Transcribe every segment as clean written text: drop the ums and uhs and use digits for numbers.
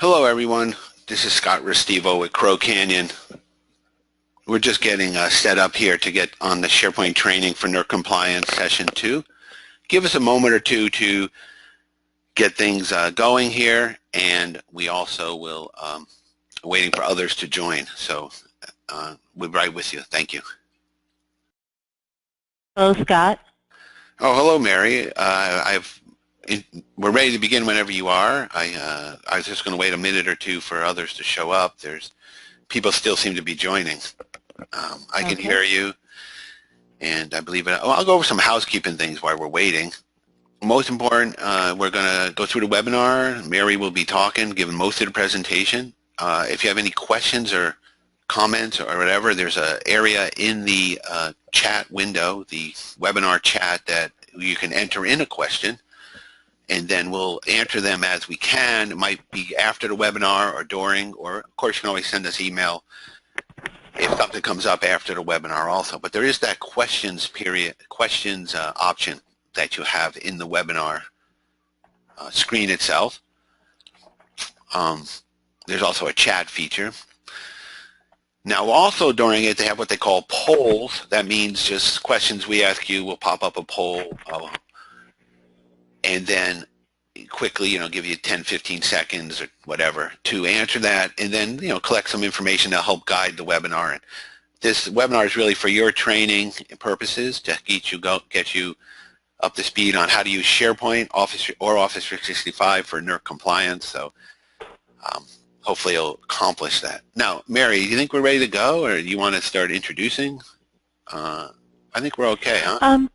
Hello everyone, this is Scott Restivo with Crow Canyon. We're just getting set up here to get on the SharePoint training for NERC Compliance Session 2. Give us a moment or two to get things going here, and we also will waiting for others to join. So we're right with you. Thank you. Hello, Scott. Oh, hello, Mary. We're ready to begin whenever you are. I was just going to wait a minute or two for others to show up. People still seem to be joining. I can hear you, and I believe it. Well, I'll go over some housekeeping things while we're waiting. Most important, we're going to go through the webinar. Mary will be talking, giving most of the presentation. If you have any questions or comments or whatever, there's an area in the chat window, the webinar chat, that you can enter in a question, and then we'll answer them as we can. It might be after the webinar or during, or of course you can always send us email if something comes up after the webinar also. But there is that questions option that you have in the webinar screen itself. There's also a chat feature. Now also during it, they have what they call polls. That means just questions we ask you will pop up a poll, and then quickly, give you 10, 15 seconds or whatever to answer that, and then, collect some information to help guide the webinar. And this webinar is really for your training purposes to get you up to speed on how to use SharePoint, Office 365 for NERC compliance. So hopefully it'll accomplish that. Now, Mary, do you think we're ready to go, or do you want to start introducing? I think we're okay, huh?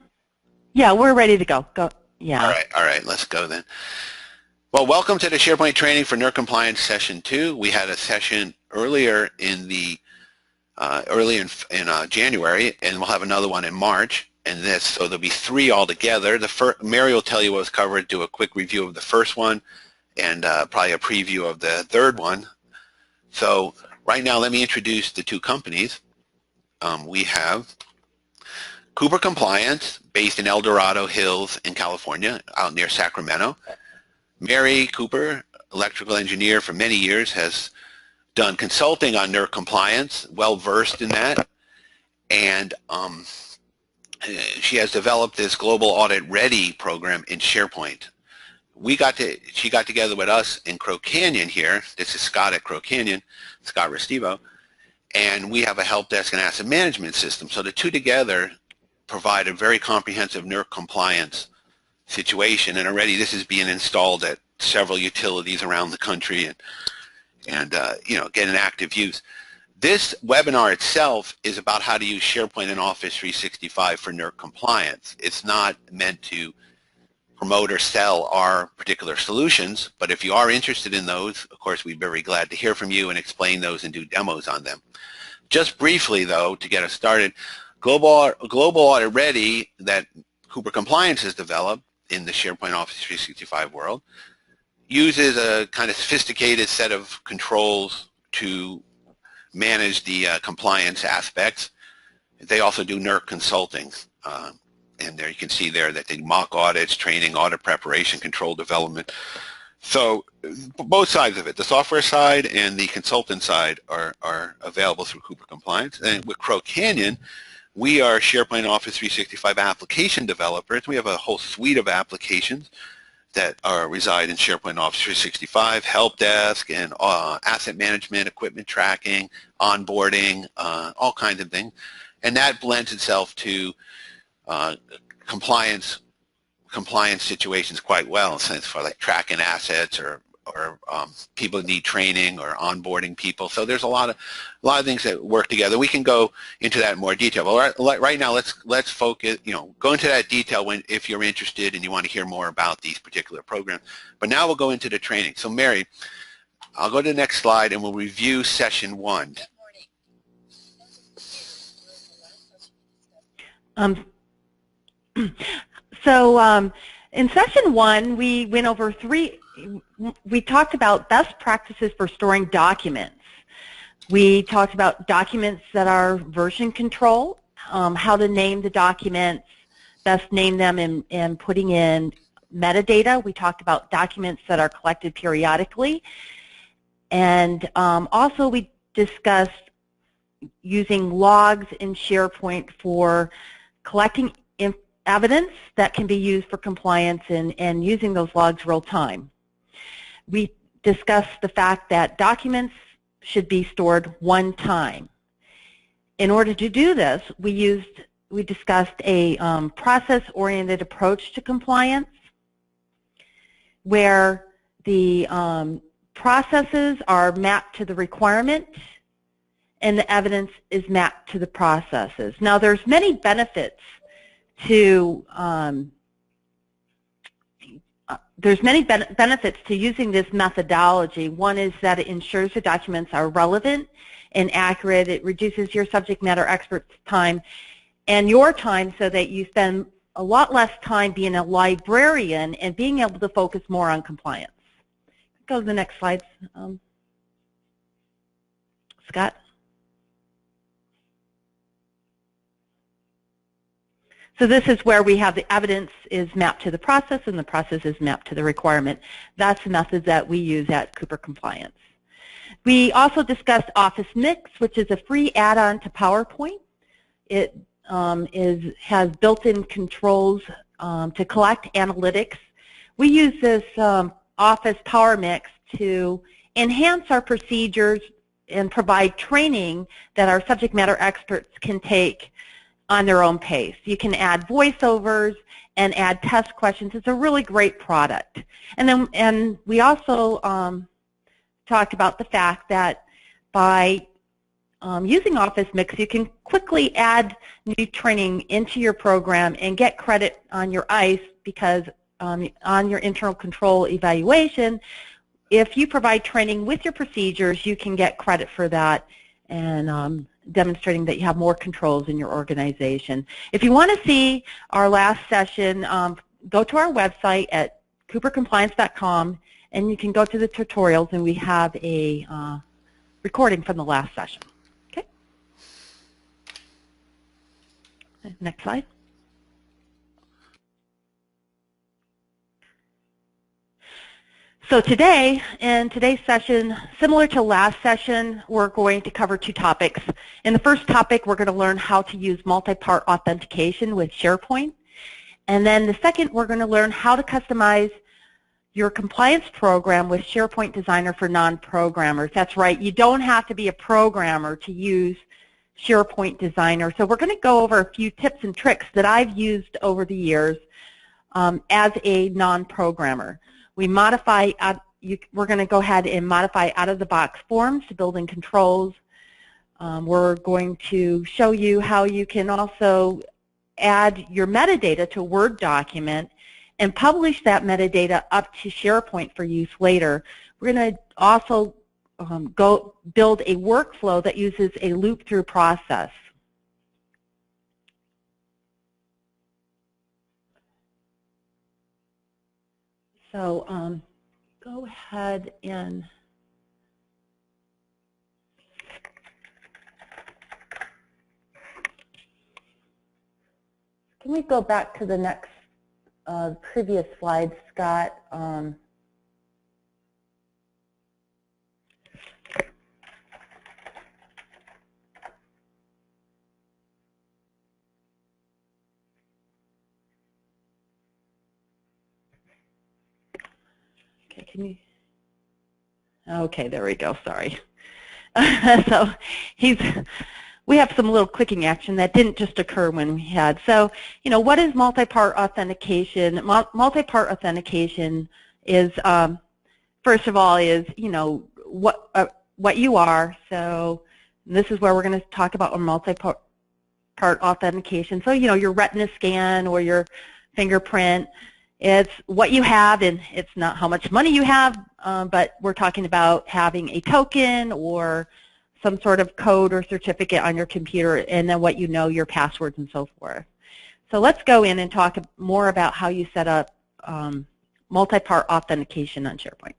Yeah, we're ready to go. Go. Yeah. All right, let's go then. Well, welcome to the SharePoint training for NERC Compliance Session 2. We had a session earlier in January, and we'll have another one in March. And so there'll be 3 altogether. Mary will tell you what was covered, do a quick review of the first one, and probably a preview of the third one. So right now, let me introduce the 2 companies. We have Cooper Compliance, based in El Dorado Hills in California, out near Sacramento. Mary Cooper, electrical engineer for many years, has done consulting on NERC compliance, well-versed in that, and she has developed this Global Audit Ready program in SharePoint. She got together with us in Crow Canyon here. This is Scott at Crow Canyon, Scott Restivo, and we have a help desk and asset management system. So the 2 together provide a very comprehensive NERC compliance situation, and already this is being installed at several utilities around the country and getting active use. This webinar itself is about how to use SharePoint and Office 365 for NERC compliance. It's not meant to promote or sell our particular solutions, but if you are interested in those, of course, we'd be very glad to hear from you and explain those and do demos on them. Just briefly, though, to get us started, Global Audit Ready that Cooper Compliance has developed in the SharePoint Office 365 world uses a kind of sophisticated set of controls to manage the compliance aspects. They also do NERC consulting, and there you can see there that they do mock audits, training, audit preparation, control development. So both sides of it, the software side and the consultant side, are available through Cooper Compliance. And with Crow Canyon, we are SharePoint Office 365 application developers. We have a whole suite of applications that reside in SharePoint Office 365, help desk, and asset management, equipment tracking, onboarding, all kinds of things. And that blends itself to compliance situations quite well, in the sense for like tracking assets or people need training or onboarding people. So there's a lot of things that work together. We can go into that in more detail. But right now, let's focus. Go into that detail if you're interested and you want to hear more about these particular programs. But now we'll go into the training. So Mary, I'll go to the next slide and we'll review session 1. In session 1, we went over we talked about best practices for storing documents. We talked about documents that are version control, how to name the documents, best name them, and putting in metadata. We talked about documents that are collected periodically, And also we discussed using logs in SharePoint for collecting evidence that can be used for compliance and using those logs real time. We discussed the fact that documents should be stored one time. In order to do this, we discussed a process-oriented approach to compliance where the processes are mapped to the requirement and the evidence is mapped to the processes. Now there's many benefits to using this methodology. One is that it ensures the documents are relevant and accurate. It reduces your subject matter expert's time and your time so that you spend a lot less time being a librarian and being able to focus more on compliance. Go to the next slide, Scott. So this is where we have the evidence is mapped to the process and the process is mapped to the requirement. That's the method that we use at Cooper Compliance. We also discussed Office Mix, which is a free add-on to PowerPoint. It has built-in controls to collect analytics. We use this Office Power Mix to enhance our procedures and provide training that our subject matter experts can take on their own pace. You can add voiceovers and add test questions. It's a really great product. And we also talked about the fact that by using Office Mix, you can quickly add new training into your program and get credit on your ICE because on your internal control evaluation, if you provide training with your procedures, you can get credit for that and demonstrating that you have more controls in your organization. If you want to see our last session, go to our website at coopercompliance.com and you can go to the tutorials and we have a recording from the last session. Okay. Next slide. So today, in today's session, similar to last session, we're going to cover two topics. In the first topic, we're going to learn how to use multi-part authentication with SharePoint. And then the second, we're going to learn how to customize your compliance program with SharePoint Designer for non-programmers. That's right, you don't have to be a programmer to use SharePoint Designer. So we're going to go over a few tips and tricks that I've used over the years as a non-programmer. We're going to go ahead and modify out-of-the-box forms to build in controls. We're going to show you how you can also add your metadata to a Word document and publish that metadata up to SharePoint for use later. We're going to also go build a workflow that uses a loop-through process. So go ahead and can we go back to the next previous slide, Scott? Okay, can you? Okay, there we go. Sorry. So we have some little clicking action that didn't just occur when we had. So, you know, what is multi-part authentication? Multi-part authentication is, first of all, is, you know, what you are. So this is where we're going to talk about multi-part authentication. So, you know, your retina scan or your fingerprint. It's what you have, and it's not how much money you have, but we're talking about having a token or some sort of code or certificate on your computer, and then what you know, your passwords and so forth. So let's go in and talk more about how you set up multi-part authentication on SharePoint.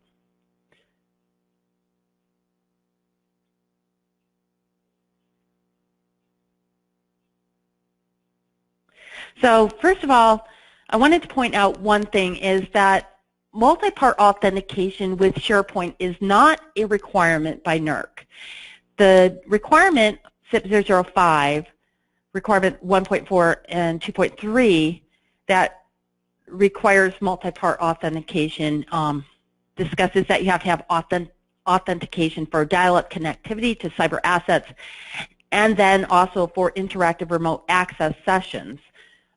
So first of all, I wanted to point out one thing is that multi-part authentication with SharePoint is not a requirement by NERC. The requirement, SIP 005, requirement 1.4 and 2.3, that requires multi-part authentication, discusses that you have to have authentication for dial-up connectivity to cyber assets, and then also for interactive remote access sessions.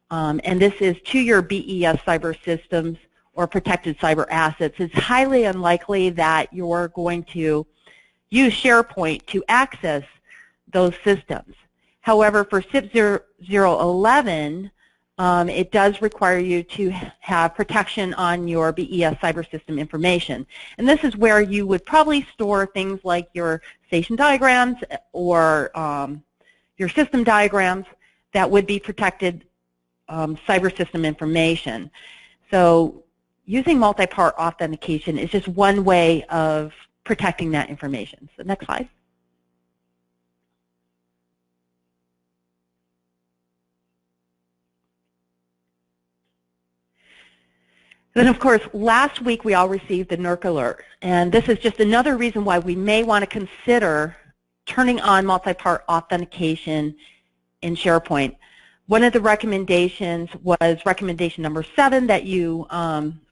And this is to your BES cyber systems or protected cyber assets. It's highly unlikely that you're going to use SharePoint to access those systems. However, for SIP 011, it does require you to have protection on your BES cyber system information. And this is where you would probably store things like your station diagrams or your system diagrams that would be protected cyber system information. So using multi-part authentication is just one way of protecting that information. So next slide. Then, of course, last week we all received the NERC alert, and this is just another reason why we may want to consider turning on multi-part authentication in SharePoint. One of the recommendations was recommendation number 7, that you,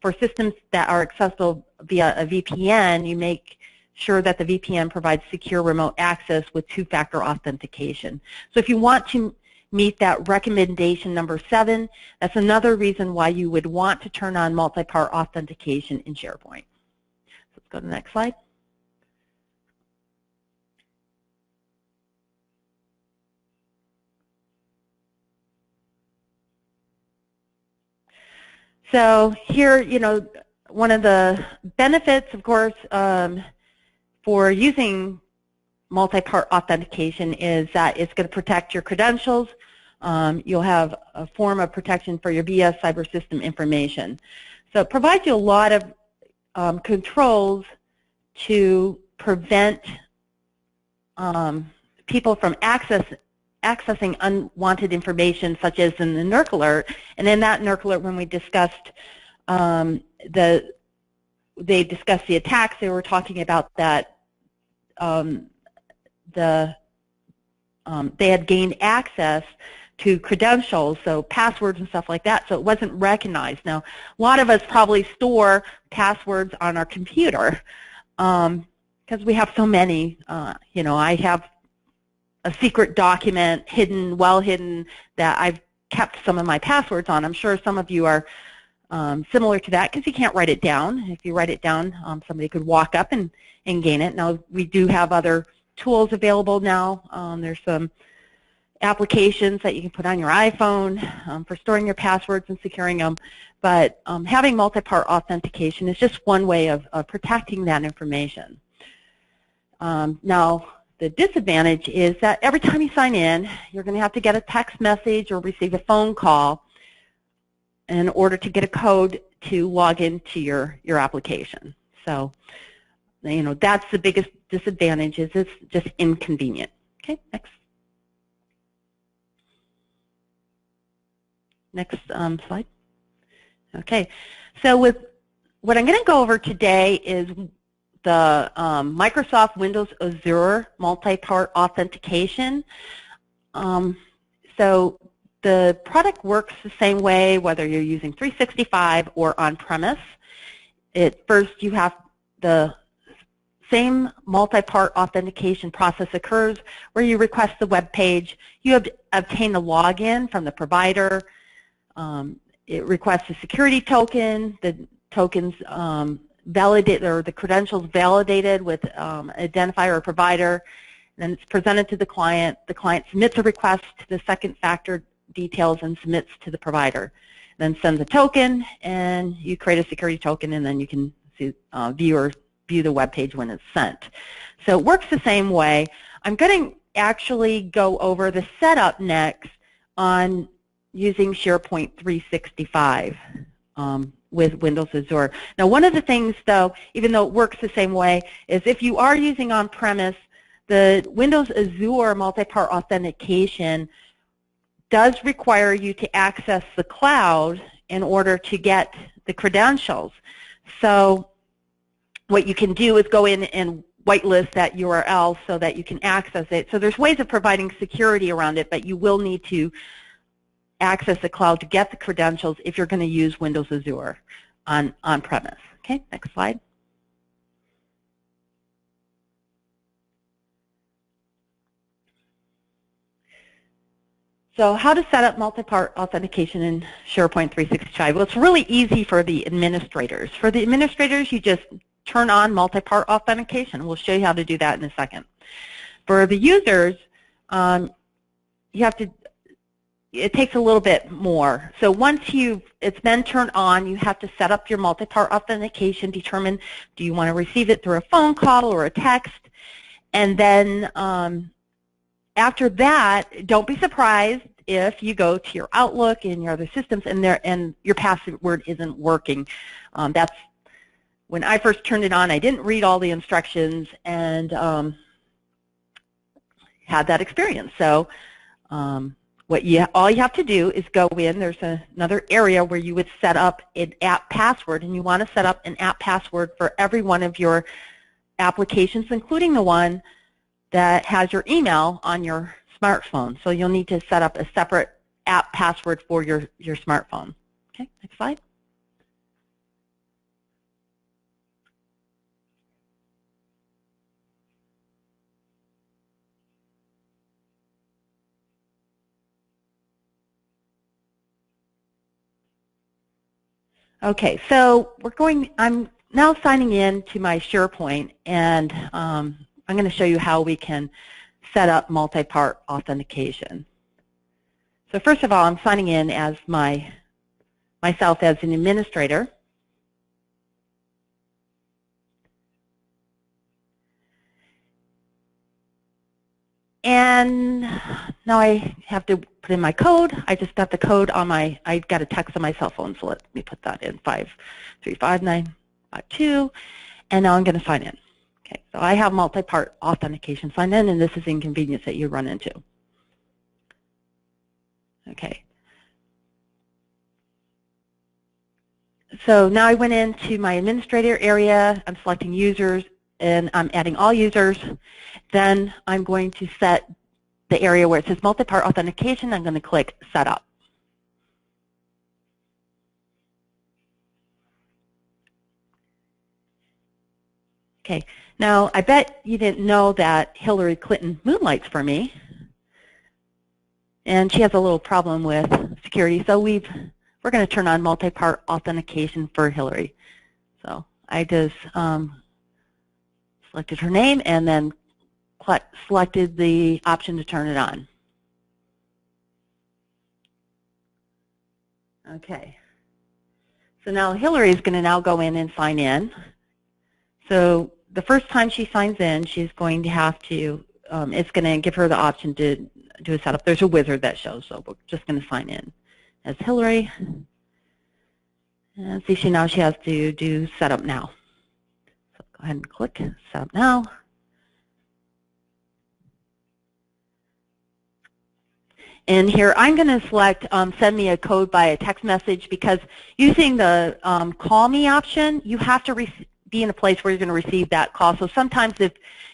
for systems that are accessible via a VPN, you make sure that the VPN provides secure remote access with two-factor authentication. So if you want to meet that recommendation number 7, that's another reason why you would want to turn on multi-part authentication in SharePoint. So let's go to the next slide. So here, you know, one of the benefits, of course, for using multi-part authentication is that it's going to protect your credentials. You'll have a form of protection for your BS cyber system information. So it provides you a lot of controls to prevent people from accessing unwanted information, such as in the NERC alert. And in that NERC alert, when we discussed they discussed the attacks, they were talking about that they had gained access to credentials, so passwords and stuff like that, so it wasn't recognized. Now, a lot of us probably store passwords on our computer because we have so many. You know, I have a secret document hidden, well hidden, that I've kept some of my passwords on. I'm sure some of you are similar to that because you can't write it down. If you write it down, somebody could walk up and gain it. Now, we do have other tools available now. There's some applications that you can put on your iPhone for storing your passwords and securing them, but having multi-part authentication is just one way of protecting that information. Now, the disadvantage is that every time you sign in, you're going to have to get a text message or receive a phone call in order to get a code to log into your application. So, you know, that's the biggest disadvantage, is it's just inconvenient. Okay, next. Next slide. Okay, so with what I'm going to go over today is the Microsoft Windows Azure multi-part authentication. So the product works the same way whether you're using 365 or on-premise. First, you have the same multi-part authentication process occurs where you request the web page, you obtain the login from the provider, it requests a security token, the tokens validated, or the credentials validated with identifier or provider, then it's presented to the client submits a request to the second factor details and submits to the provider, then sends a token, and you create a security token, and then you can see, view the web page when it's sent. So it works the same way. I'm going to actually go over the setup next on using SharePoint 365 with Windows Azure. Now, one of the things, though, even though it works the same way, is if you are using on-premise, the Windows Azure multi-part authentication does require you to access the cloud in order to get the credentials. So what you can do is go in and whitelist that URL so that you can access it. So there's ways of providing security around it, but you will need to access the cloud to get the credentials if you're going to use Windows Azure on-premise. Okay, next slide. So how to set up multi-part authentication in SharePoint 365? Well, it's really easy for the administrators. For the administrators, you just turn on multi-part authentication. We'll show you how to do that in a second. For the users, you have to, it takes a little bit more. So once it's been turned on, you have to set up your multi-part authentication, determine do you want to receive it through a phone call or a text, and then after that, don't be surprised if you go to your Outlook and your other systems and your password isn't working. That's when I first turned it on. I didn't read all the instructions and had that experience. So all you have to do is go in. There's another area where you would set up an app password, and you want to set up an app password for every one of your applications, including the one that has your email on your smartphone. So you'll need to set up a separate app password for your smartphone. Okay, next slide. Okay, so I'm now signing in to my SharePoint, and I'm going to show you how we can set up multi-part authentication. So first of all, I'm signing in as myself as an administrator. And now I have to put in my code. I just got the code on I got a text on my cell phone, so let me put that in, 535952, and now I'm going to sign in. Okay, so I have multi-part authentication signed in, and this is inconvenience that you run into. Okay. So now I went into my administrator area. I'm selecting users, and I'm adding all users. Then I'm going to set the area where it says multi-part authentication. I'm going to click Setup. Okay, now I bet you didn't know that Hillary Clinton moonlights for me, and she has a little problem with security. So we're going to turn on multi-part authentication for Hillary. So I just selected her name and then selected the option to turn it on. Okay. So now Hillary is going to now go in and sign in. So the first time she signs in, she's going to have to, it's going to give her the option to do a setup. There's a wizard that shows, so we're just going to sign in as Hillary. And see, now she has to do setup now. So go ahead and click setup now. And here I'm going to select send me a code by a text message, because using the call me option, you have to be in a place where you're going to receive that call. So sometimes if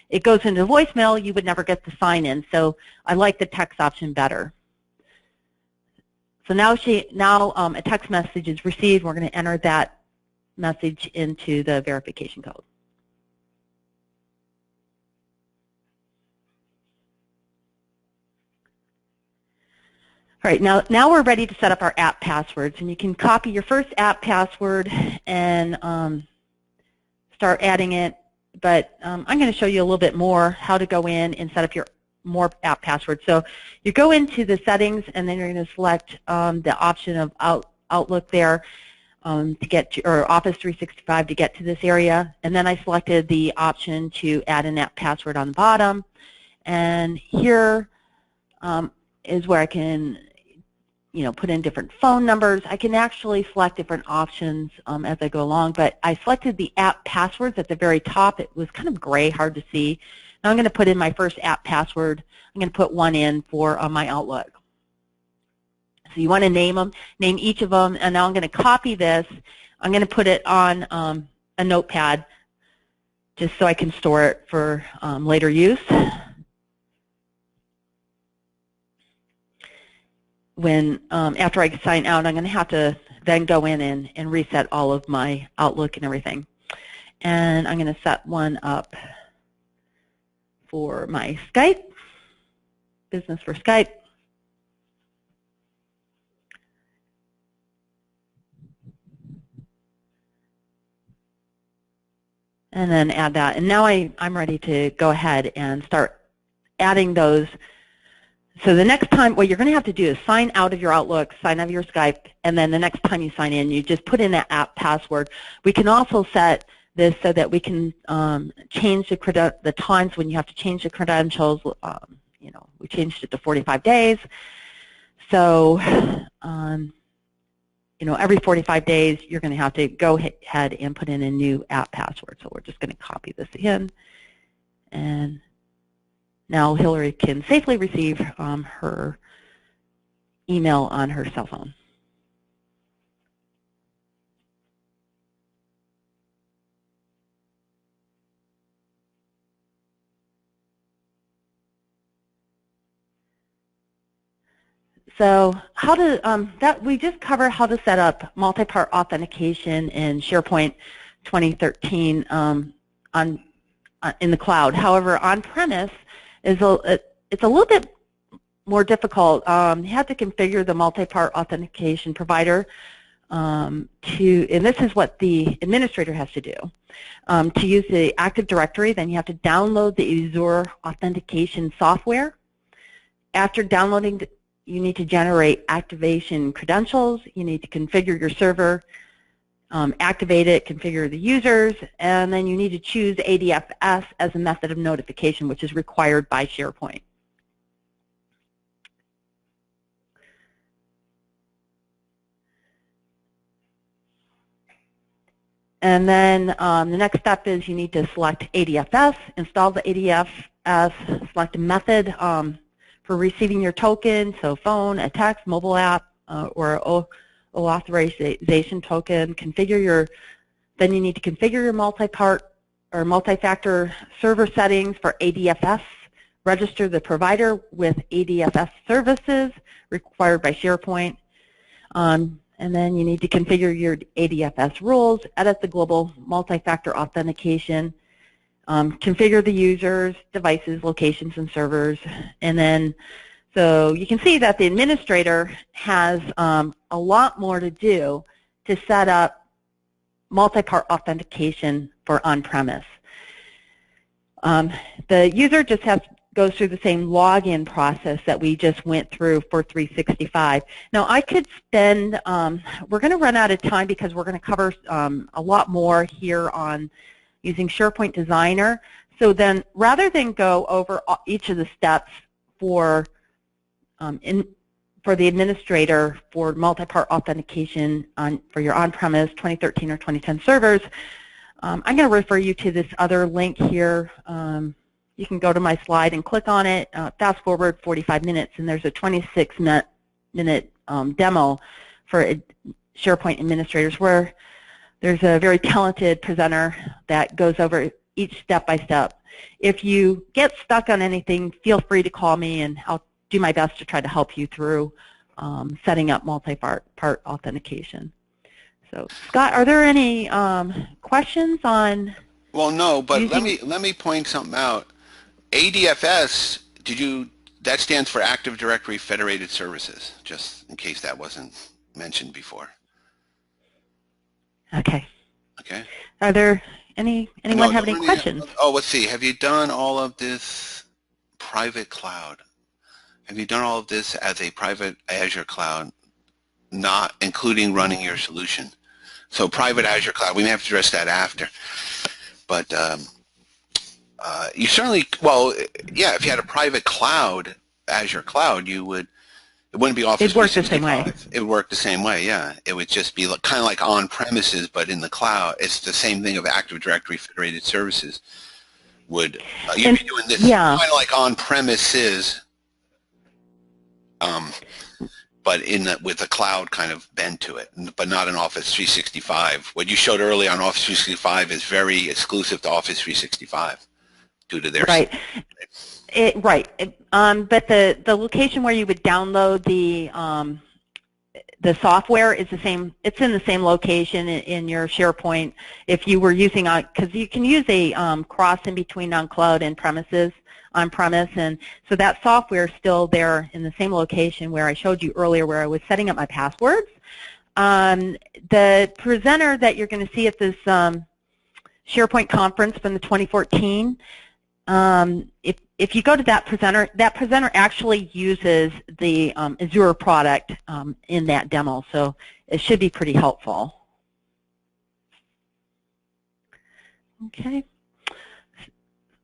it goes into voicemail, you would never get the sign in. So I like the text option better. So now a text message is received. We're going to enter that message into the verification code. All right, now we're ready to set up our app passwords, and you can copy your first app password and start adding it, but I'm going to show you a little bit more how to go in and set up your more app passwords. So you go into the settings, and then you're going to select the option of Outlook there to get to, or Office 365 to get to this area, and then I selected the option to add an app password on the bottom, and here is where I can put in different phone numbers. I can actually select different options as I go along, but I selected the app passwords at the very top. It was kind of gray, hard to see. Now I'm going to put in my first app password. I'm going to put one in for my Outlook. So you want to name each of them, and now I'm going to copy this I'm going to put it on a notepad just so I can store it for later use. When after I sign out, I'm going to have to then go in and reset all of my Outlook and everything. And I'm going to set one up for my Skype, business for Skype. And then add that. And now I'm ready to go ahead and start adding those. So the next time, what you're going to have to do is sign out of your Outlook, sign out of your Skype, and then the next time you sign in, you just put in that app password. We can also set this so that we can change the times when you have to change the credentials. You know, we changed it to 45 days. So, you know, every 45 days, you're going to have to go ahead and put in a new app password. So we're just going to copy this in, and now Hillary can safely receive her email on her cell phone. So how to, we just covered how to set up multi-part authentication in SharePoint 2013 in the cloud. However, on-premise, it's a little bit more difficult. You have to configure the multi-part authentication provider and this is what the administrator has to do. To use the Active Directory, then you have to download the Azure authentication software. After downloading, you need to generate activation credentials. You need to configure your server, activate it, configure the users, and then you need to choose ADFS as a method of notification, which is required by SharePoint. And then the next step is you need to select ADFS, install the ADFS, select a method for receiving your token, so phone, a text, mobile app, or authorization token. Then you need to configure your multi-part or multi-factor server settings for ADFS. Register the provider with ADFS services required by SharePoint. And then you need to configure your ADFS rules, edit the global multi-factor authentication, configure the users, devices, locations, and servers. And then, so you can see that the administrator has a lot more to do to set up multi-part authentication for on-premise. The user just goes through the same login process that we just went through for 365. Now I could spend, we're going to run out of time because we're going to cover a lot more here on using SharePoint Designer. So then rather than go over each of the steps for the administrator for multi-part authentication for your on-premise 2013 or 2010 servers, I'm going to refer you to this other link here. You can go to my slide and click on it, fast forward 45 minutes, and there's a 26-minute demo for SharePoint administrators where there's a very talented presenter that goes over each step-by-step. If you get stuck on anything, feel free to call me, and I'll do my best to try to help you through setting up multi-part authentication. So, Scott, are there any questions on? Well, no, but let me point something out. ADFS, that stands for Active Directory Federated Services, just in case that wasn't mentioned before. Okay. Okay. Are there anyone have any questions? Oh, let's see. Have you done all of this private cloud? Have you done all of this as a private Azure cloud, not including running your solution? So private Azure cloud, we may have to address that after. But you certainly, well, yeah, if you had a private cloud, Azure cloud, it wouldn't be Office 365. It'd work the same way. It would work the same way, yeah. It would just be kind of like on-premises, but in the cloud. It's the same thing of Active Directory Federated Services. You'd be doing this kind of like on-premises but with a cloud kind of bent to it, but not in Office 365. What you showed earlier on Office 365 is very exclusive to Office 365 due to their right. But the location where you would download the software is the same. It's in the same location in your SharePoint. If you were using because you can use a cross in between on-cloud and on-premise, and so that software is still there in the same location where I showed you earlier, where I was setting up my passwords. The presenter that you're going to see at this SharePoint conference from the 2014. If you go to that presenter actually uses the Azure product in that demo, so it should be pretty helpful. Okay.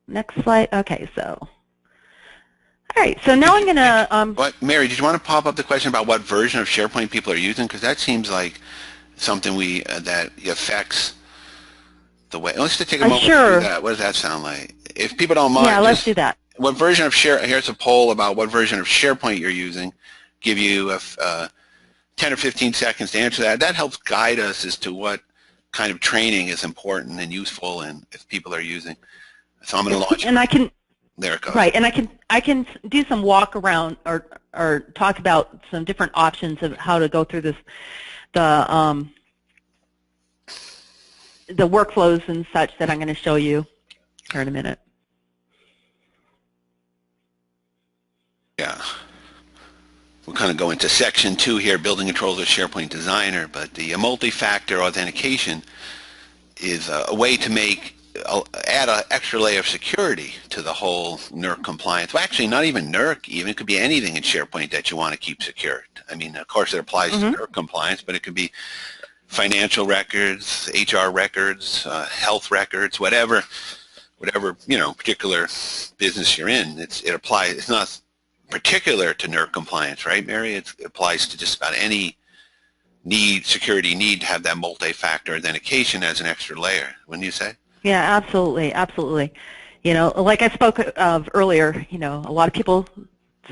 Next slide. Okay, so. All right, so now I'm going to... Mary, did you want to pop up the question about what version of SharePoint people are using? Because that seems like something that affects the way... Let's just take a moment to do that. What does that sound like? If people don't mind... Yeah, let's do that. What version of here's a poll about what version of SharePoint you're using. Give you 10 or 15 seconds to answer that. That helps guide us as to what kind of training is important and useful, and if people are using. So I'm going to launch. And I can. There it goes. Right, and I can do some walk around or talk about some different options of how to go through this, the workflows and such that I'm going to show you here in a minute. Yeah. We'll kind of go into section 2 here, building controls with SharePoint Designer, but the multi-factor authentication is a way to add an extra layer of security to the whole NERC compliance. Well, actually, not even NERC, even. It could be anything in SharePoint that you want to keep secure. I mean, of course, it applies to NERC compliance, but it could be financial records, HR records, health records, whatever particular business you're in. It applies. It's not particular to NERC compliance, right, Mary? It applies to just about any security need to have that multi-factor authentication as an extra layer, wouldn't you say? Yeah, absolutely, absolutely. Like I spoke of earlier, a lot of people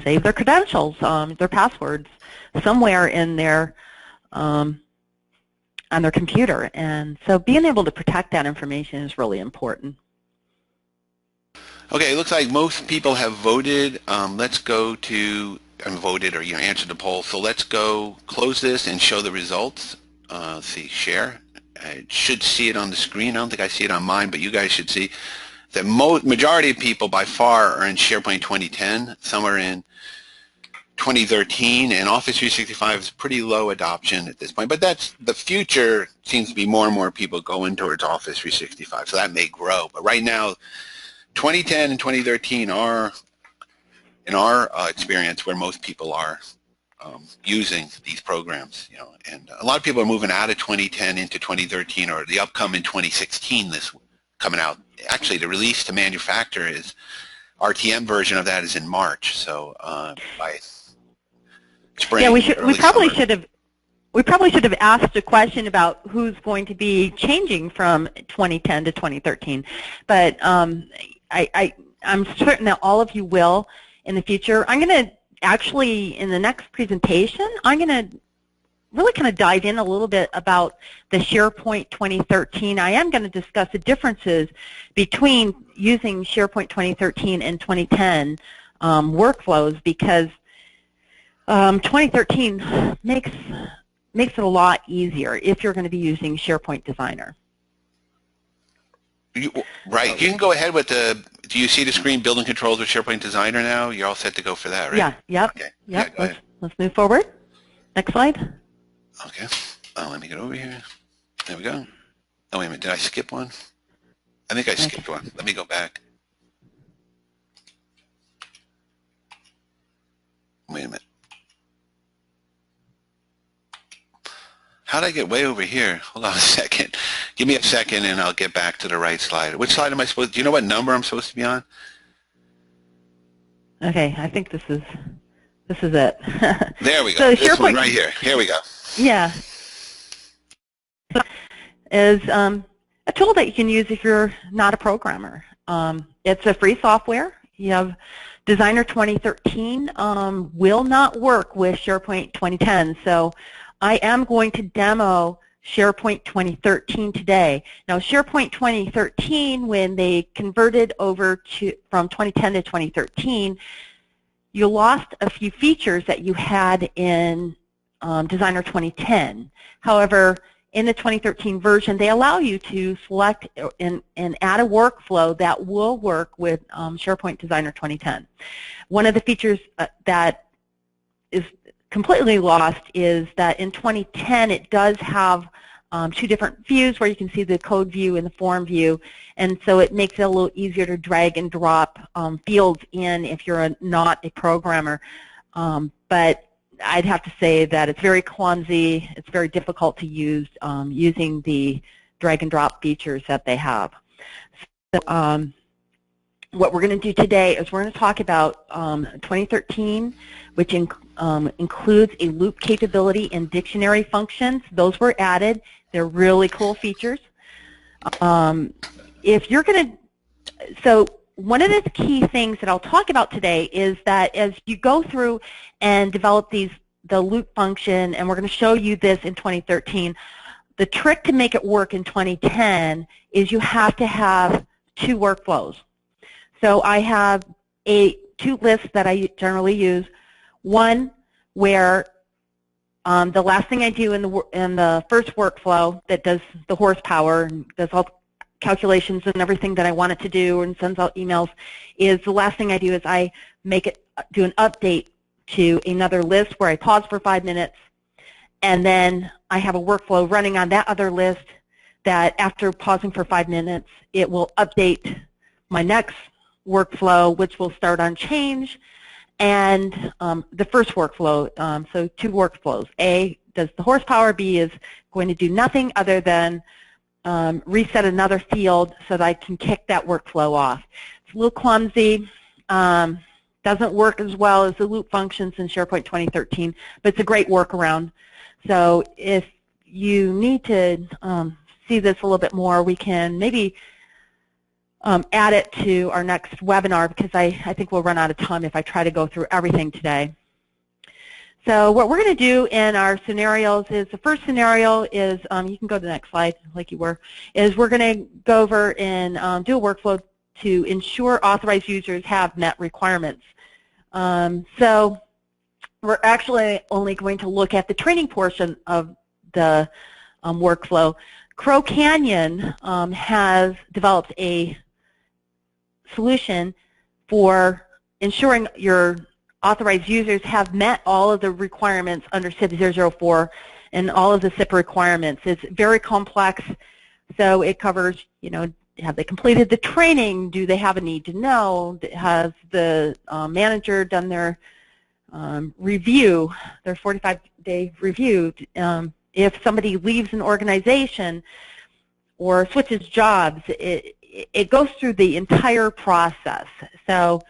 save their credentials, their passwords, somewhere in their on their computer, and so being able to protect that information is really important. Okay, it looks like most people have voted. Let's go to voted or answered the poll. So let's go close this and show the results. Let's see, share. I should see it on the screen. I don't think I see it on mine, but you guys should see. The majority of people by far are in SharePoint 2010. Some are in 2013, and Office 365 is pretty low adoption at this point. But that's the future. Seems to be more and more people going towards Office 365, so that may grow. But right now, 2010 and 2013 are, in our experience, where most people are using these programs. And a lot of people are moving out of 2010 into 2013, or the upcoming 2016 this coming out. Actually, the release to manufacture is RTM version of that is in March. So by spring. Yeah, we probably should have asked a question about who's going to be changing from 2010 to 2013, but I'm certain that all of you will in the future. I'm going to actually, in the next presentation, I'm going to really kind of dive in a little bit about the SharePoint 2013. I am going to discuss the differences between using SharePoint 2013 and 2010 workflows, because 2013 makes it a lot easier if you're going to be using SharePoint Designer. Right. You can go ahead with do you see the screen, building controls with SharePoint Designer now? You're all set to go for that, right? Yeah. Yep. Okay. Yep. Yeah, let's move forward. Next slide. Okay. Let me get over here. There we go. Oh, wait a minute. Did I skip one? I think I skipped one. Let me go back. Wait a minute. How did I get way over here? Hold on a second. Give me a second and I'll get back to the right slide. Which slide am I supposed to, do you know what number I'm supposed to be on? Okay, I think this is it. There we go. So this one right here. Here we go. Yeah. Is a tool that you can use if you're not a programmer. It's a free software. You have Designer 2013 will not work with SharePoint 2010, so I am going to demo SharePoint 2013 today. Now SharePoint 2013, when they converted over from 2010 to 2013, you lost a few features that you had in Designer 2010. However, in the 2013 version, they allow you to select and add a workflow that will work with SharePoint Designer 2010. One of the features that is completely lost is that in 2010 it does have two different views where you can see the code view and the form view, and so it makes it a little easier to drag and drop fields in if you're not a programmer. But I'd have to say that it's very clumsy, it's very difficult to use using the drag and drop features that they have. So what we're going to do today is we're going to talk about 2013, which includes a loop capability and dictionary functions. Those were added. They're really cool features. If you're going to, so one of the key things that I'll talk about today is that as you go through and develop the loop function, and we're going to show you this in 2013, the trick to make it work in 2010 is you have to have two workflows. So I have two lists that I generally use. One where the last thing I do in the first workflow that does the horsepower and does all calculations and everything that I want it to do and sends out emails is the last thing I do is I do an update to another list where I pause for 5 minutes, and then I have a workflow running on that other list that after pausing for 5 minutes it will update my next workflow, which will start on change, and the first workflow, so two workflows. A does the horsepower, B is going to do nothing other than reset another field so that I can kick that workflow off. It's a little clumsy, doesn't work as well as the loop functions in SharePoint 2013, but it's a great workaround. So if you need to see this a little bit more, we can maybe add it to our next webinar, because I think we'll run out of time if I try to go through everything today. So what we're going to do in our scenarios is, the first scenario is, you can go to the next slide like you were, is we're going to go over and do a workflow to ensure authorized users have met requirements. So we're actually only going to look at the training portion of the workflow. Crow Canyon has developed a solution for ensuring your authorized users have met all of the requirements under SIP 004 and all of the SIP requirements. It's very complex, so it covers, you know, have they completed the training? Do they have a need to know? Has the manager done their review, their 45-day review? If somebody leaves an organization or switches jobs, it goes through the entire process. So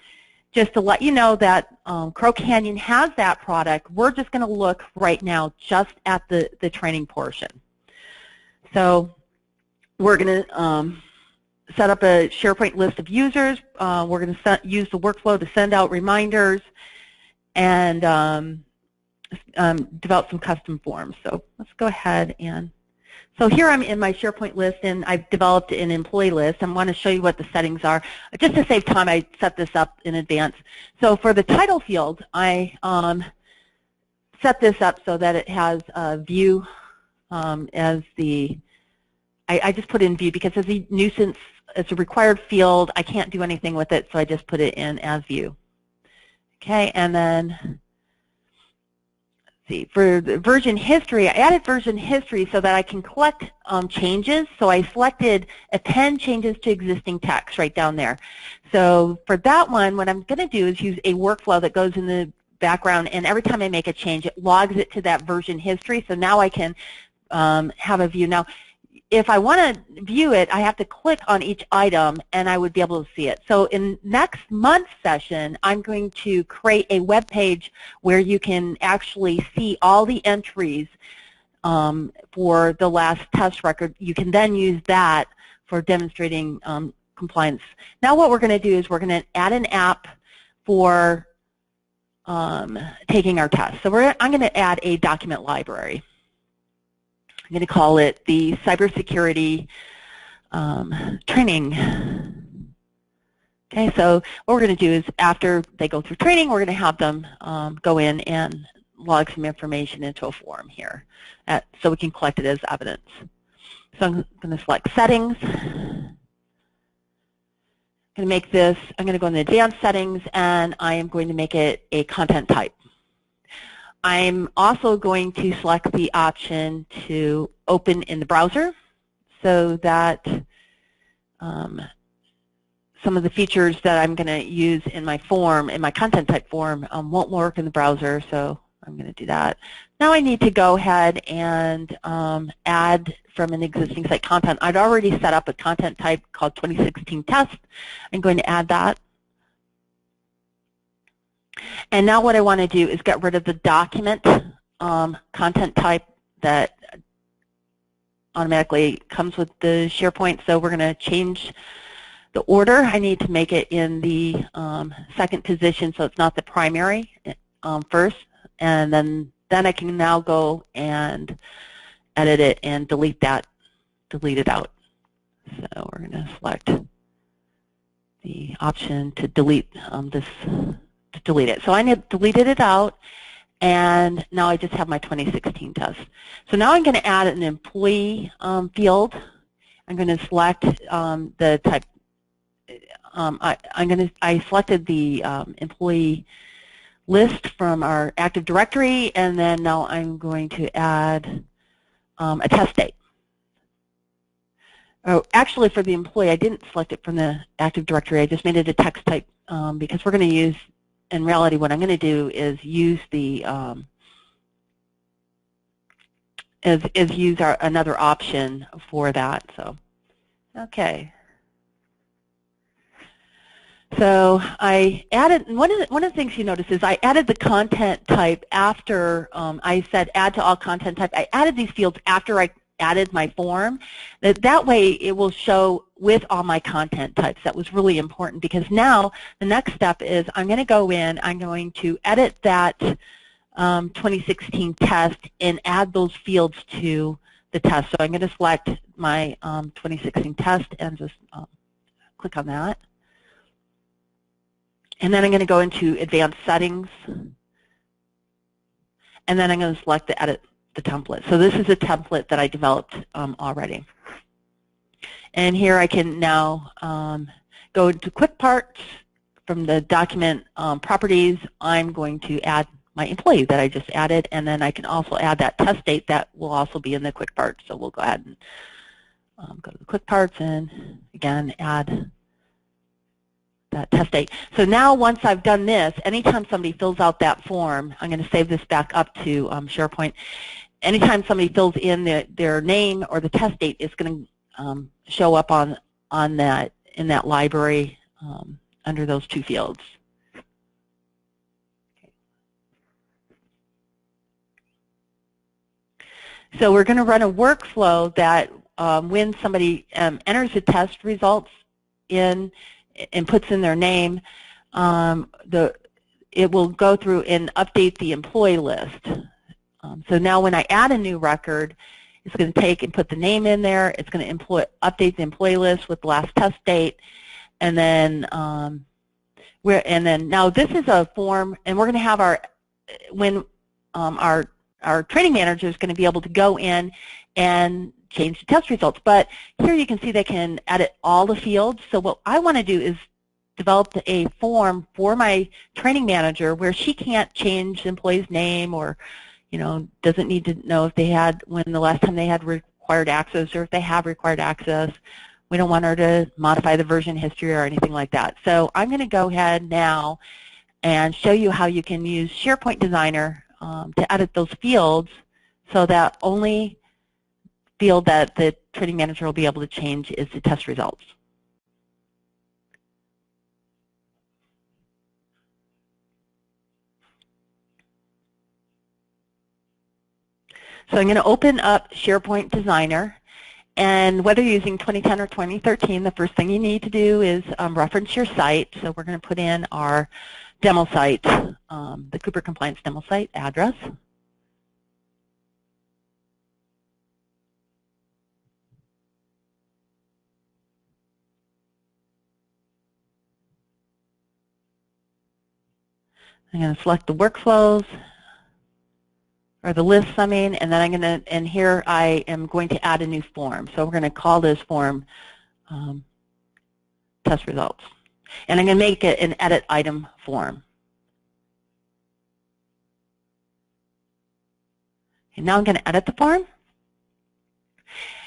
just to let you know that Crow Canyon has that product, we're just going to look right now just at the training portion. So we're going to set up a SharePoint list of users. We're going to use the workflow to send out reminders and develop some custom forms. So let's go ahead and, so here I'm in my SharePoint list, and I've developed an employee list. I want to show you what the settings are. Just to save time, I set this up in advance. So for the title field, I set this up so that it has a view as the, I just put in view because as a nuisance, it's a required field. I can't do anything with it, so I just put it in as view. Okay, and then see, for the version history, I added version history so that I can collect changes. So I selected append changes to existing text right down there. So for that one, what I'm going to do is use a workflow that goes in the background, and every time I make a change, it logs it to that version history. So now I can have a view. Now, if I want to view it, I have to click on each item, and I would be able to see it. So in next month's session, I'm going to create a web page where you can actually see all the entries for the last test record. You can then use that for demonstrating compliance. Now what we're going to do is we're going to add an app for taking our test. So I'm going to add a document library. I'm going to call it the cybersecurity training. Okay, so what we're going to do is after they go through training, we're going to have them go in and log some information into a form here so we can collect it as evidence. So I'm going to select settings. I'm going to make this, I'm going to go in the advanced settings, and I am going to make it a content type. I'm also going to select the option to open in the browser so that some of the features that I'm going to use in my form, in my content type form, won't work in the browser, so I'm going to do that. Now I need to go ahead and add from an existing site content. I'd already set up a content type called 2016 test. I'm going to add that. And now what I want to do is get rid of the document content type that automatically comes with the SharePoint. So we're going to change the order. I need to make it in the second position, so it's not the primary first. And then I can now go and edit it and delete it out. So we're going to select the option to delete delete it. So I deleted it out, and now I just have my 2016 test. So now I'm going to add an employee field. I'm going to select the type. I selected the employee list from our Active Directory, and then now I'm going to add a test date. Oh, actually, for the employee, I didn't select it from the Active Directory. I just made it a text type because we're going to use, in reality, what I'm going to do is use the use another option for that. So, okay. So I added, one of the things you notice is I added the content type after I said add to all content type. I added these fields after I added my form. That way it will show with all my content types. That was really important because now the next step is I'm going to go in, I'm going to edit that 2016 test and add those fields to the test. So I'm going to select my 2016 test and just click on that. And then I'm going to go into advanced settings, and then I'm going to select the edit the template. So this is a template that I developed already. And here I can now go into quick parts from the document properties. I'm going to add my employee that I just added, and then I can also add that test date that will also be in the quick parts. So we'll go ahead and go to the quick parts and again add that test date. So now once I've done this, anytime somebody fills out that form, I'm going to save this back up to SharePoint. Anytime somebody fills in their name or the test date, it's going to show up on that in that library under those two fields. So we're going to run a workflow that when somebody enters the test results in and puts in their name, it will go through and update the employee list. So now when I add a new record, it's going to take and put the name in there. It's going to update the employee list with the last test date, and then now this is a form, and we're going to have our training manager is going to be able to go in and change the test results. But here you can see they can edit all the fields. So what I want to do is develop a form for my training manager where she can't change the employee's name, or doesn't need to know if they had, when the last time they had required access, or if they have required access. We don't want her to modify the version history or anything like that. So I'm going to go ahead now and show you how you can use SharePoint Designer to edit those fields, so that only field that the training manager will be able to change is the test results. So I'm going to open up SharePoint Designer, And whether you're using 2010 or 2013, the first thing you need to do is reference your site. So we're going to put in our demo site, the Cooper Compliance demo site address. I'm going to select the workflows, or the lists, I mean, and then I'm going to, and here I am going to add a new form. So we're going to call this form test results. And I'm going to make it an edit item form. And now I'm going to edit the form.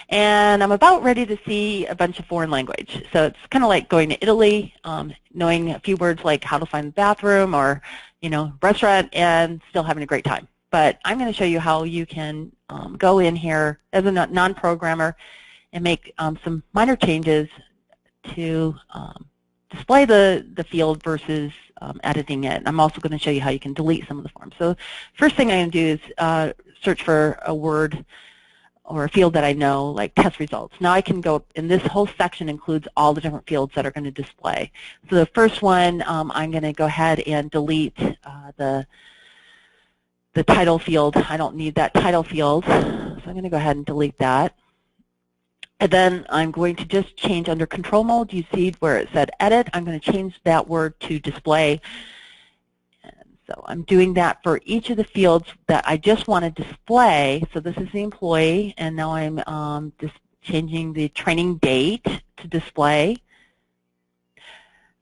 And I'm about ready to see a bunch of foreign language. So it's kind of like going to Italy, knowing a few words like how to find the bathroom or, restaurant, and still having a great time. But I'm going to show you how you can go in here as a non-programmer and make some minor changes to display the field versus editing it. I'm also going to show you how you can delete some of the forms. So first thing I'm going to do is search for a word or a field that I know, like test results. Now I can go, and this whole section includes all the different fields that are going to display. So the first one, I'm going to go ahead and delete the title field. I don't need that title field, so I'm going to go ahead and delete that. And then I'm going to just change under control mode. You see where it said edit. I'm going to change that word to display. And so I'm doing that for each of the fields that I just want to display. So this is the employee, and now I'm just changing the training date to display.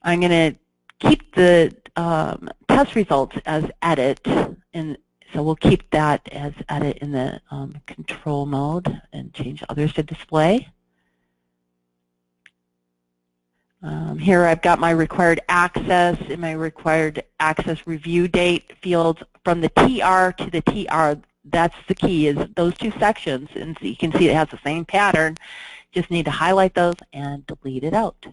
I'm going to keep the test results as edit, and so we'll keep that as edit in the control mode and change others to display. Here I've got my required access and my required access review date fields from the TR to the TR. That's the key, is those two sections. And so you can see it has the same pattern. Just need to highlight those and delete it out.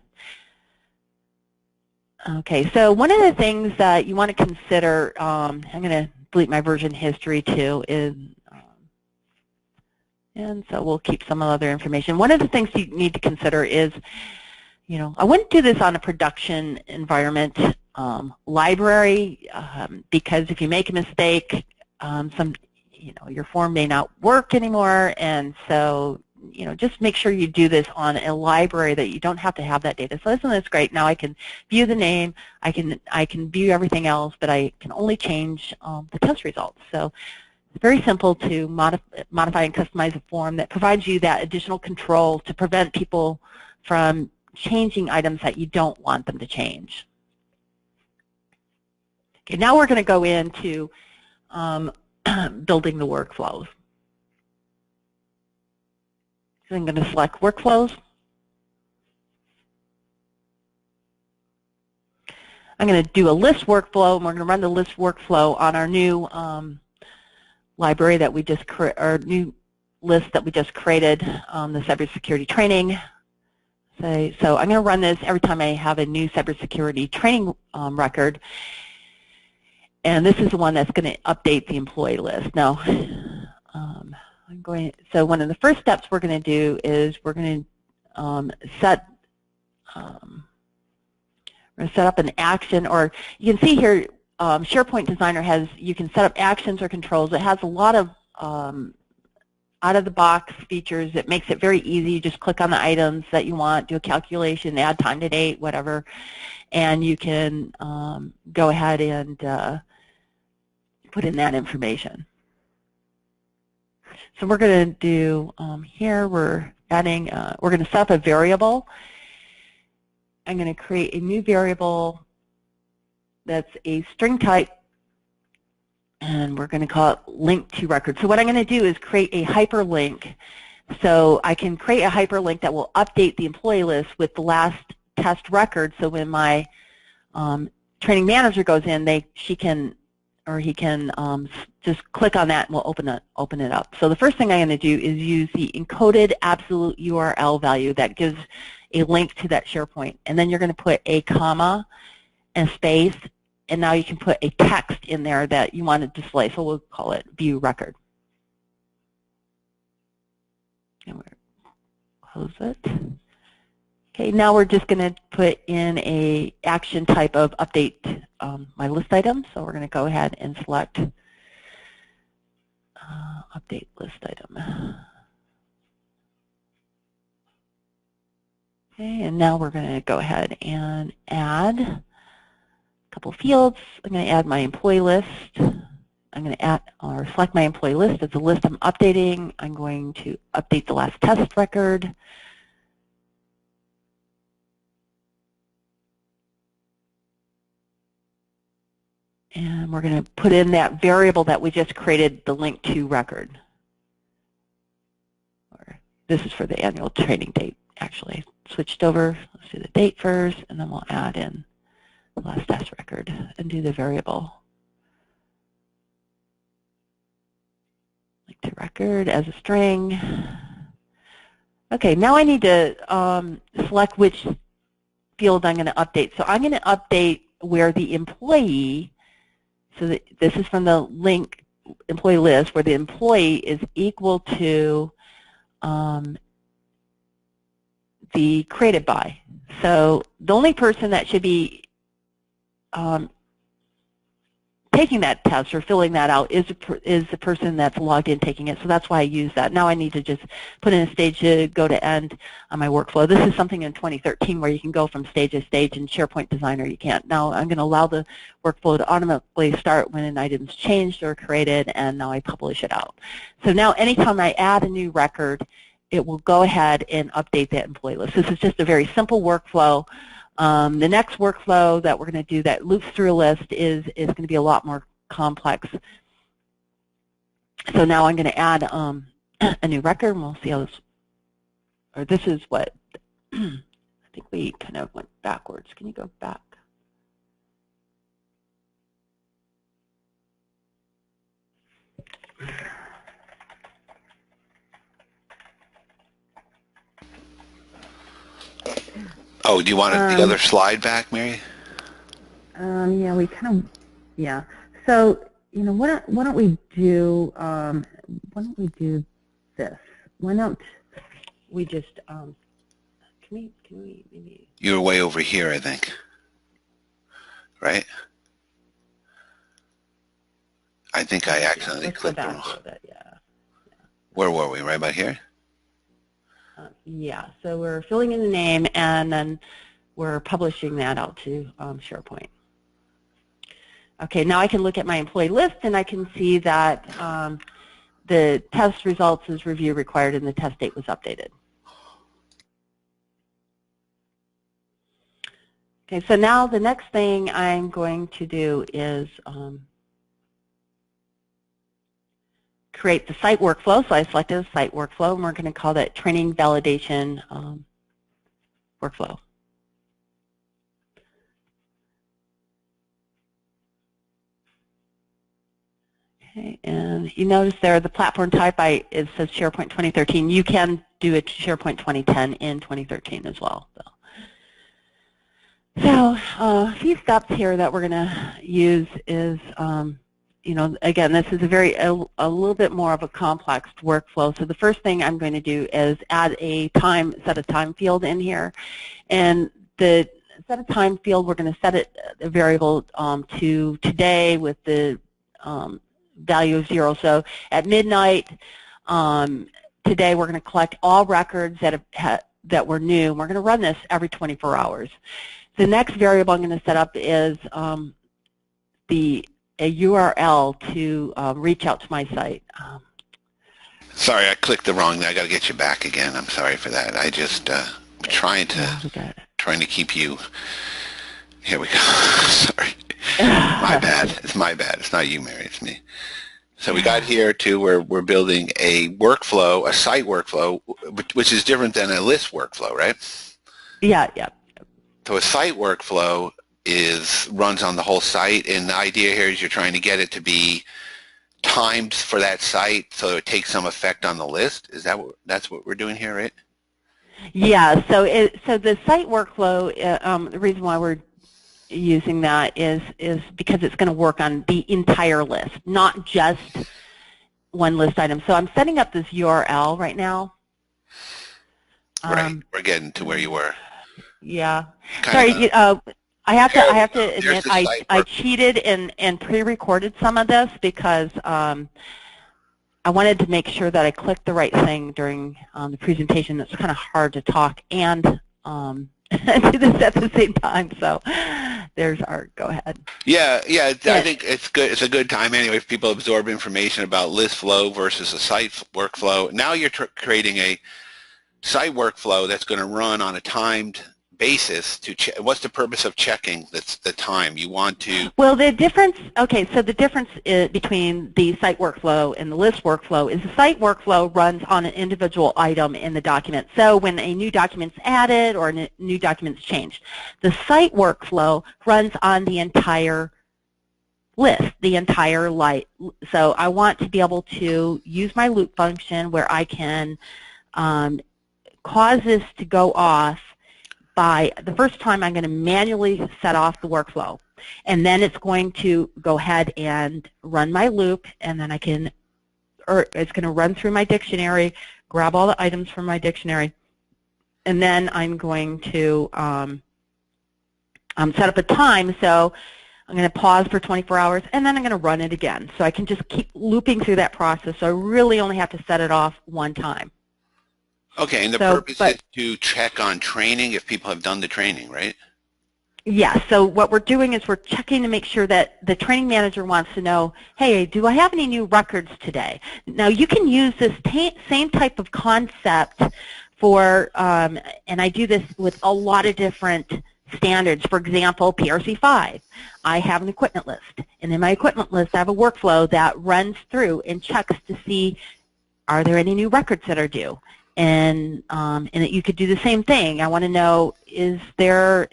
Okay, so one of the things that you want to consider, I'm going to delete my version history too, is, and so we'll keep some other information. One of the things you need to consider is, I wouldn't do this on a production environment library, because if you make a mistake, your form may not work anymore, and so just make sure you do this on a library that you don't have to have that data. So isn't this great? Now I can view the name, I can view everything else, but I can only change the test results. So it's very simple to modify and customize a form that provides you that additional control to prevent people from changing items that you don't want them to change. Okay, now we're going to go into building the workflows. So I'm going to select workflows. I'm going to do a list workflow, and we're going to run the list workflow on our new library that we just our new list that we just created, the cybersecurity training. So I'm going to run this every time I have a new cybersecurity training record, and this is the one that's going to update the employee list. Now, so one of the first steps we're going to do is we're going to set up an action, or you can see here SharePoint Designer has, you can set up actions or controls. It has a lot of out-of-the-box features that makes it very easy. You just click on the items that you want, do a calculation, add time to date, whatever, and you can go ahead and put in that information. So we're going to do here, we're adding, we're going to set up a variable. I'm going to create a new variable that's a string type, and we're going to call it link to record. So what I'm going to do is create a hyperlink. So I can create a hyperlink that will update the employee list with the last test record. So when my training manager goes in, she can, or he can just click on that and we'll open it up. So the first thing I'm going to do is use the encoded absolute URL value that gives a link to that SharePoint. And then you're going to put a comma and a space, and now you can put a text in there that you want to display. So we'll call it view record. close it. Okay, now we're just going to put in a action type of update my list item. So we're going to go ahead and select update list item. Okay, and now we're going to go ahead and add a couple fields. I'm going to add my employee list. I'm going to add or select my employee list as a list I'm updating. I'm going to update the last test record. And we're going to put in that variable that we just created, the link to record. Or this is for the annual training date, actually. Switched over. Let's do the date first, and then we'll add in the last test record and do the variable. Link to record as a string. Okay, now I need to select which field I'm going to update. So I'm going to update where the employee, so that this is from the link employee list, where the employee is equal to the created by. So the only person that should be taking that test or filling that out is the person that's logged in taking it. So that's why I use that. Now I need to just put in a stage to go to end on my workflow. This is something in 2013 where you can go from stage to stage. In SharePoint Designer you can't. Now I'm going to allow the workflow to automatically start when an item's changed or created, and now I publish it out. So now anytime I add a new record, it will go ahead and update that employee list. This is just a very simple workflow. The next workflow that we're going to do that loops through a list is going to be a lot more complex. So now I'm going to add a new record, and we'll see how this, or this is what, I think we kind of went backwards. Can you go back? Oh, do you want the other slide back, Mary? Yeah, we kind of, yeah. So, you know, why don't we do this? Why don't we just, can we maybe? You're way over here, I think. Right? I think I accidentally clicked the wrong. Yeah. Where were we? Right about here? Yeah, so we're filling in the name, and then we're publishing that out to SharePoint. Okay, now I can look at my employee list, and I can see that the test results is review required, and the test date was updated. Okay, so now the next thing I'm going to do is create the site workflow. So I selected a site workflow, and we're going to call that training validation workflow. Okay, and you notice there the platform type, it says SharePoint 2013. You can do it SharePoint 2010 in 2013 as well. So a few steps here that we're going to use is you know, again, this is a little bit more of a complex workflow. So the first thing I'm going to do is add a set a time field in here, and the set a time field, we're going to set it a variable to today with the value of 0. So at midnight today, we're going to collect all records that were new. We're going to run this every 24 hours. The next variable I'm going to set up is a URL to reach out to my site. Sorry, I clicked the wrong. I got to get you back again. I'm sorry for that. I just trying to keep you. Here we go. Sorry, my bad. It's my bad. It's not you, Mary. It's me. So we got here to where we're building a workflow, a site workflow, which is different than a list workflow, right? Yeah, yeah. So a site workflow runs on the whole site, and the idea here is you're trying to get it to be timed for that site so it takes some effect on the list. Is that's what we're doing here, right? Yeah, so the site workflow, the reason why we're using that is because it's going to work on the entire list, not just one list item. So I'm setting up this URL right now. Right. We're getting to where you were. Yeah. Kind Sorry, of I have to there's admit the site I work. cheated and pre-recorded some of this because I wanted to make sure that I clicked the right thing during the presentation. It's kind of hard to talk and do this at the same time. So there's our, go ahead. Yeah, I think it's good. It's a good time anyway if people absorb information about list flow versus a site workflow. Now you're creating a site workflow that's going to run on a timed basis to check. What's the purpose of checking that's the time you want to? Well, the difference, okay, so the difference between the site workflow and the list workflow is the site workflow runs on an individual item in the document. So when a new document's added or a new document's changed, the site workflow runs on the entire list, the entire light. So I want to be able to use my loop function where I can cause this to go off by the first time I'm going to manually set off the workflow. And then it's going to go ahead and run my loop, and then I can, or it's going to run through my dictionary, grab all the items from my dictionary, and then I'm going to set up a time. So I'm going to pause for 24 hours, and then I'm going to run it again. So I can just keep looping through that process. So I really only have to set it off one time. Okay, and the purpose is to check on training if people have done the training, right? Yeah, so what we're doing is we're checking to make sure that the training manager wants to know, hey, do I have any new records today? Now, you can use this same type of concept for, and I do this with a lot of different standards. For example, PRC 5, I have an equipment list, and in my equipment list I have a workflow that runs through and checks to see, are there any new records that are due? And you could do the same thing. I want to know, is there,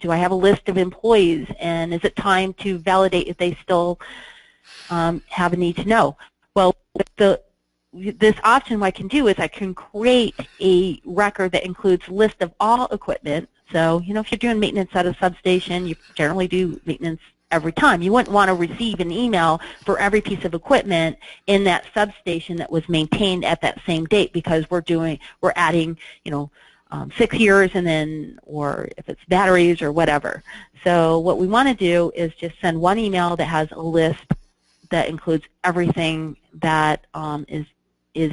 do I have a list of employees, and is it time to validate if they still have a need to know? Well, this option what I can do is I can create a record that includes a list of all equipment. So, you know, if you're doing maintenance at a substation, you generally do maintenance every time. You wouldn't want to receive an email for every piece of equipment in that substation that was maintained at that same date, because we're adding, you know, 6 years, and then, or if it's batteries or whatever. So what we want to do is just send one email that has a list that includes everything that is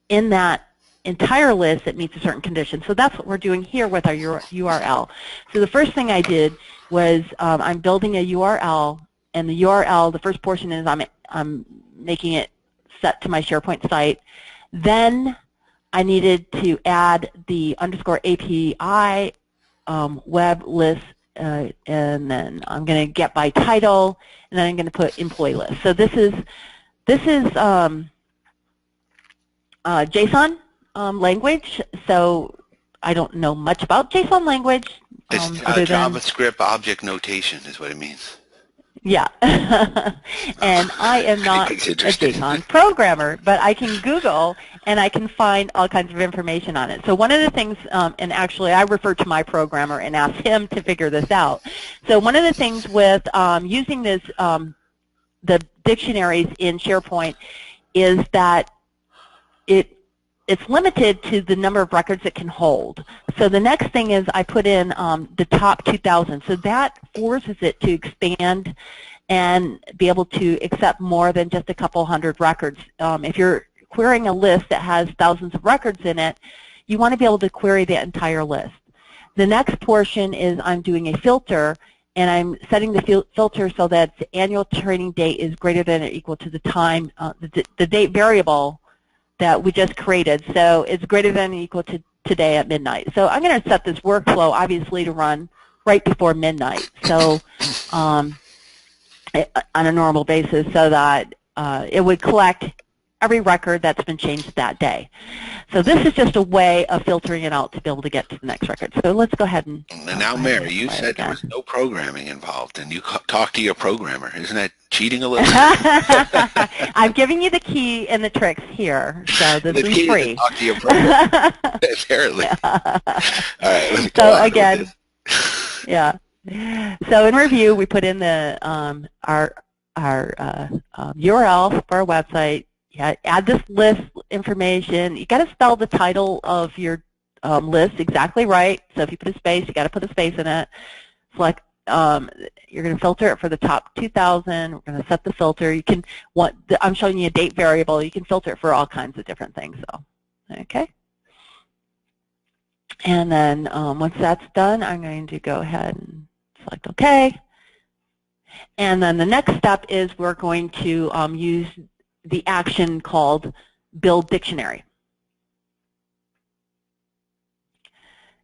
in that entire list that meets a certain condition. So that's what we're doing here with our URL. So the first thing I did was I'm building a URL, and the URL, the first portion is I'm making it set to my SharePoint site. Then I needed to add the _API web list, and then I'm going to get by title, and then I'm going to put employee list. So this is JSON language. So I don't know much about JSON language. It's JavaScript object notation is what it means. Yeah, and I am not a JSON programmer, but I can Google and I can find all kinds of information on it. So one of the things, and actually I refer to my programmer and ask him to figure this out. So one of the things with using this, the dictionaries in SharePoint, is that it's limited to the number of records it can hold. So the next thing is I put in the top 2,000. So that forces it to expand and be able to accept more than just a couple hundred records. If you're querying a list that has thousands of records in it, you want to be able to query the entire list. The next portion is I'm doing a filter, and I'm setting the filter so that the annual training date is greater than or equal to the time, the date variable that we just created. So it's greater than or equal to today at midnight. So I'm going to set this workflow, obviously, to run right before midnight, so on a normal basis, so that it would collect every record that's been changed that day. So this is just a way of filtering it out to be able to get to the next record. So let's go ahead and... Now, Mary, you said there was no programming involved, and you talked to your programmer. Isn't that cheating a little bit? I'm giving you the key and the tricks here, so this is free. The key is to talk to your programmer, apparently. Yeah. All right, let's go so on again, with this. Yeah. So in review, we put in the our URL for our website, Yeah, add this list information. You got to spell the title of your list exactly right. So if you put a space, you got to put a space in it. Select. You're going to filter it for the top 2,000. We're going to set the filter. You can I'm showing you a date variable. You can filter it for all kinds of different things. So, okay. And then once that's done, I'm going to go ahead and select OK. And then the next step is we're going to use the action called build dictionary.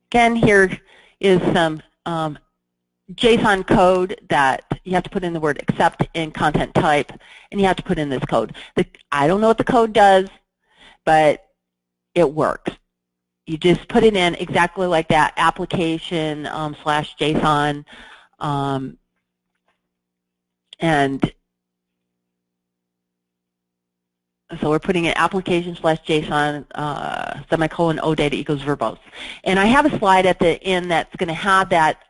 Again, here is some JSON code that you have to put in the word accept in content type, and you have to put in this code. I don't know what the code does, but it works. You just put it in exactly like that, application / JSON, and so we're putting in application / JSON semicolon OData equals verbose. And I have a slide at the end that's going to have that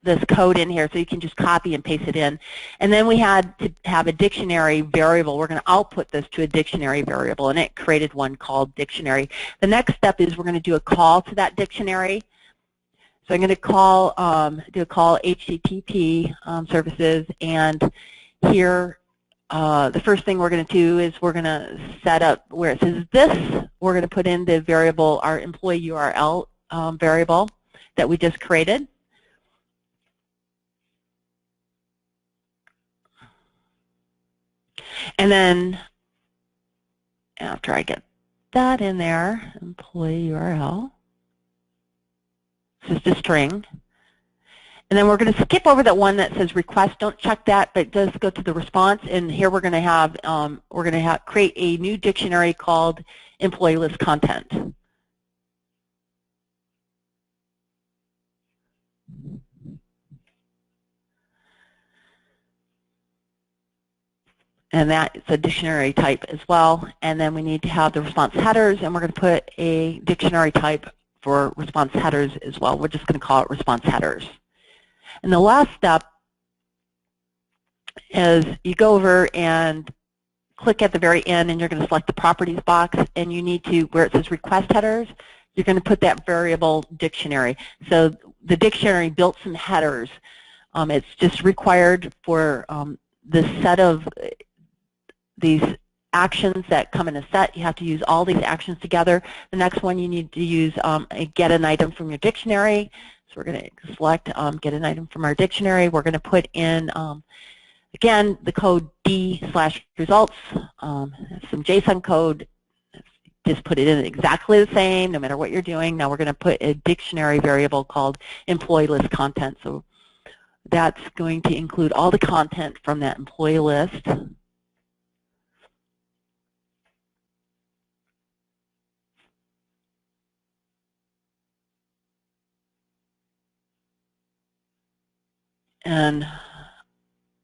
this code in here, so you can just copy and paste it in. And then we had to have a dictionary variable. We're going to output this to a dictionary variable, and it created one called dictionary. The next step is we're going to do a call to that dictionary. So I'm going to do a call HTTP services, and here the first thing we're going to do is we're going to set up where it says this. We're going to put in the variable, our employee URL variable that we just created. And then after I get that in there, employee URL, it's just a string. And then we're going to skip over that one that says request. Don't check that, but it does go to the response. And here we're going to have create a new dictionary called employee list content. And that's a dictionary type as well. And then we need to have the response headers, and we're going to put a dictionary type for response headers as well. We're just going to call it response headers. And the last step is you go over and click at the very end, and you're going to select the properties box, and you need to, where it says request headers, you're going to put that variable dictionary. So the dictionary built some headers. It's just required for this set of these actions that come in a set. You have to use all these actions together. The next one, you need to use get an item from your dictionary. So we're going to select get an item from our dictionary. We're going to put in, again, the code D/results, some JSON code. Just put it in exactly the same, no matter what you're doing. Now we're going to put a dictionary variable called employee list content. So that's going to include all the content from that employee list. And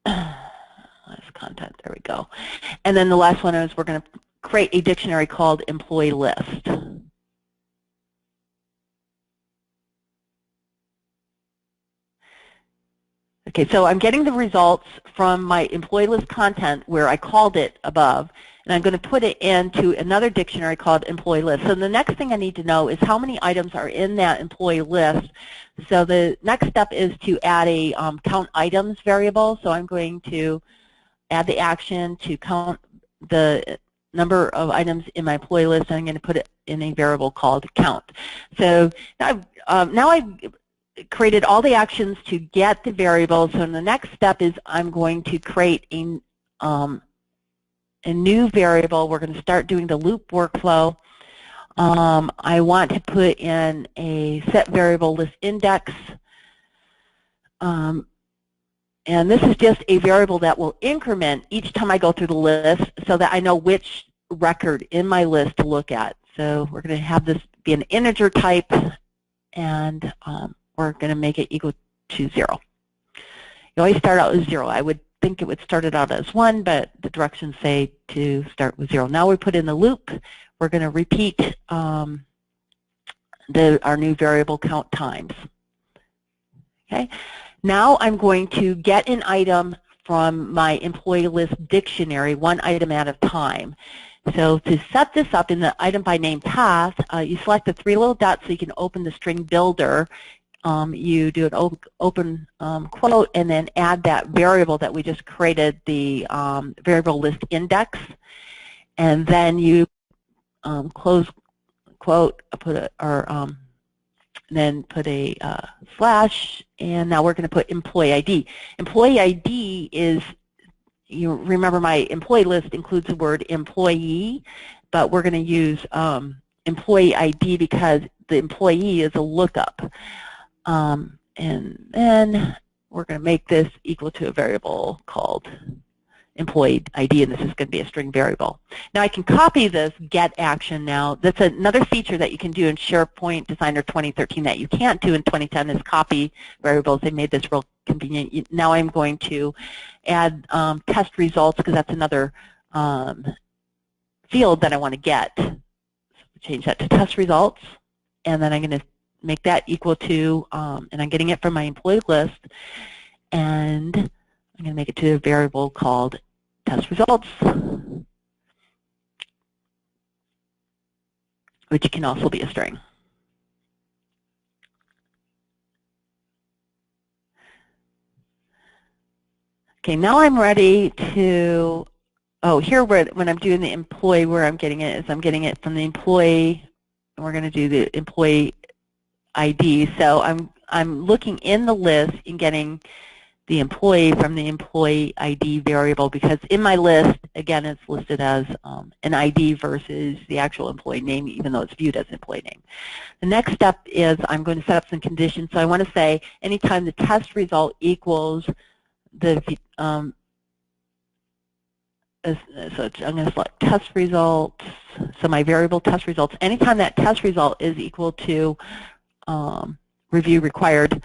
last content, there we go. And then the last one is we're going to create a dictionary called employee list. Okay, so I'm getting the results from my employee list content where I called it above, and I'm going to put it into another dictionary called employee list. So the next thing I need to know is how many items are in that employee list. So the next step is to add a count items variable. So I'm going to add the action to count the number of items in my employee list, and I'm going to put it in a variable called count. So now I've created all the actions to get the variable. So the next step is I'm going to create a new variable. We're going to start doing the loop workflow. I want to put in a set variable list index. And this is just a variable that will increment each time I go through the list so that I know which record in my list to look at. So we're going to have this be an integer type, and we're going to make it equal to 0. You always start out with 0. I would think it would start it out as 1, but the directions say to start with 0. Now we put in the loop. We're going to repeat our new variable count times. Okay. Now I'm going to get an item from my employee list dictionary one item at a time. So to set this up in the item by name path, you select the three little dots so you can open the string builder. You do an open quote and then add that variable that we just created, the variable list index, and then you close quote, then put a slash, and now we're going to put employee ID. Employee ID is, you remember my employee list includes the word employee, but we're going to use employee ID because the employee is a lookup. And then we're going to make this equal to a variable called employee ID, and this is going to be a string variable. Now I can copy this get action now. That's another feature that you can do in SharePoint Designer 2013 that you can't do in 2010 is copy variables. They made this real convenient. Now I'm going to add test results because that's another field that I want to get. So change that to test results, and then I'm going to make that equal to, and I'm getting it from my employee list, and I'm going to make it to a variable called test results, which can also be a string. Okay, now I'm ready to, here when I'm doing the employee, where I'm getting it is I'm getting it from the employee, and we're going to do the employee ID. So I'm looking in the list and getting the employee from the employee ID variable because in my list, again, it's listed as an ID versus the actual employee name, even though it's viewed as an employee name. The next step is I'm going to set up some conditions. So I want to say anytime the test result equals the, so I'm going to select test results, so my variable test results, anytime that test result is equal to review required,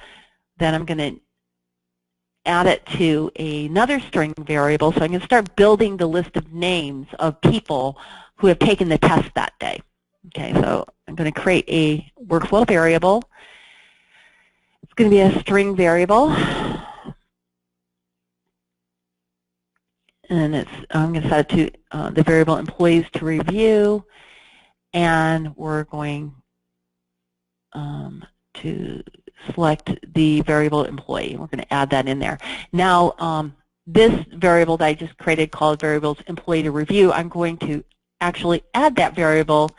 then I'm going to add it to another string variable. So I'm going to start building the list of names of people who have taken the test that day. Okay, so I'm going to create a workflow variable. It's going to be a string variable. And I'm going to set it to the variable employees to review, and we're going to select the variable employee. We're going to add that in there. Now, this variable that I just created called variables employee to review, I'm going to actually add that variable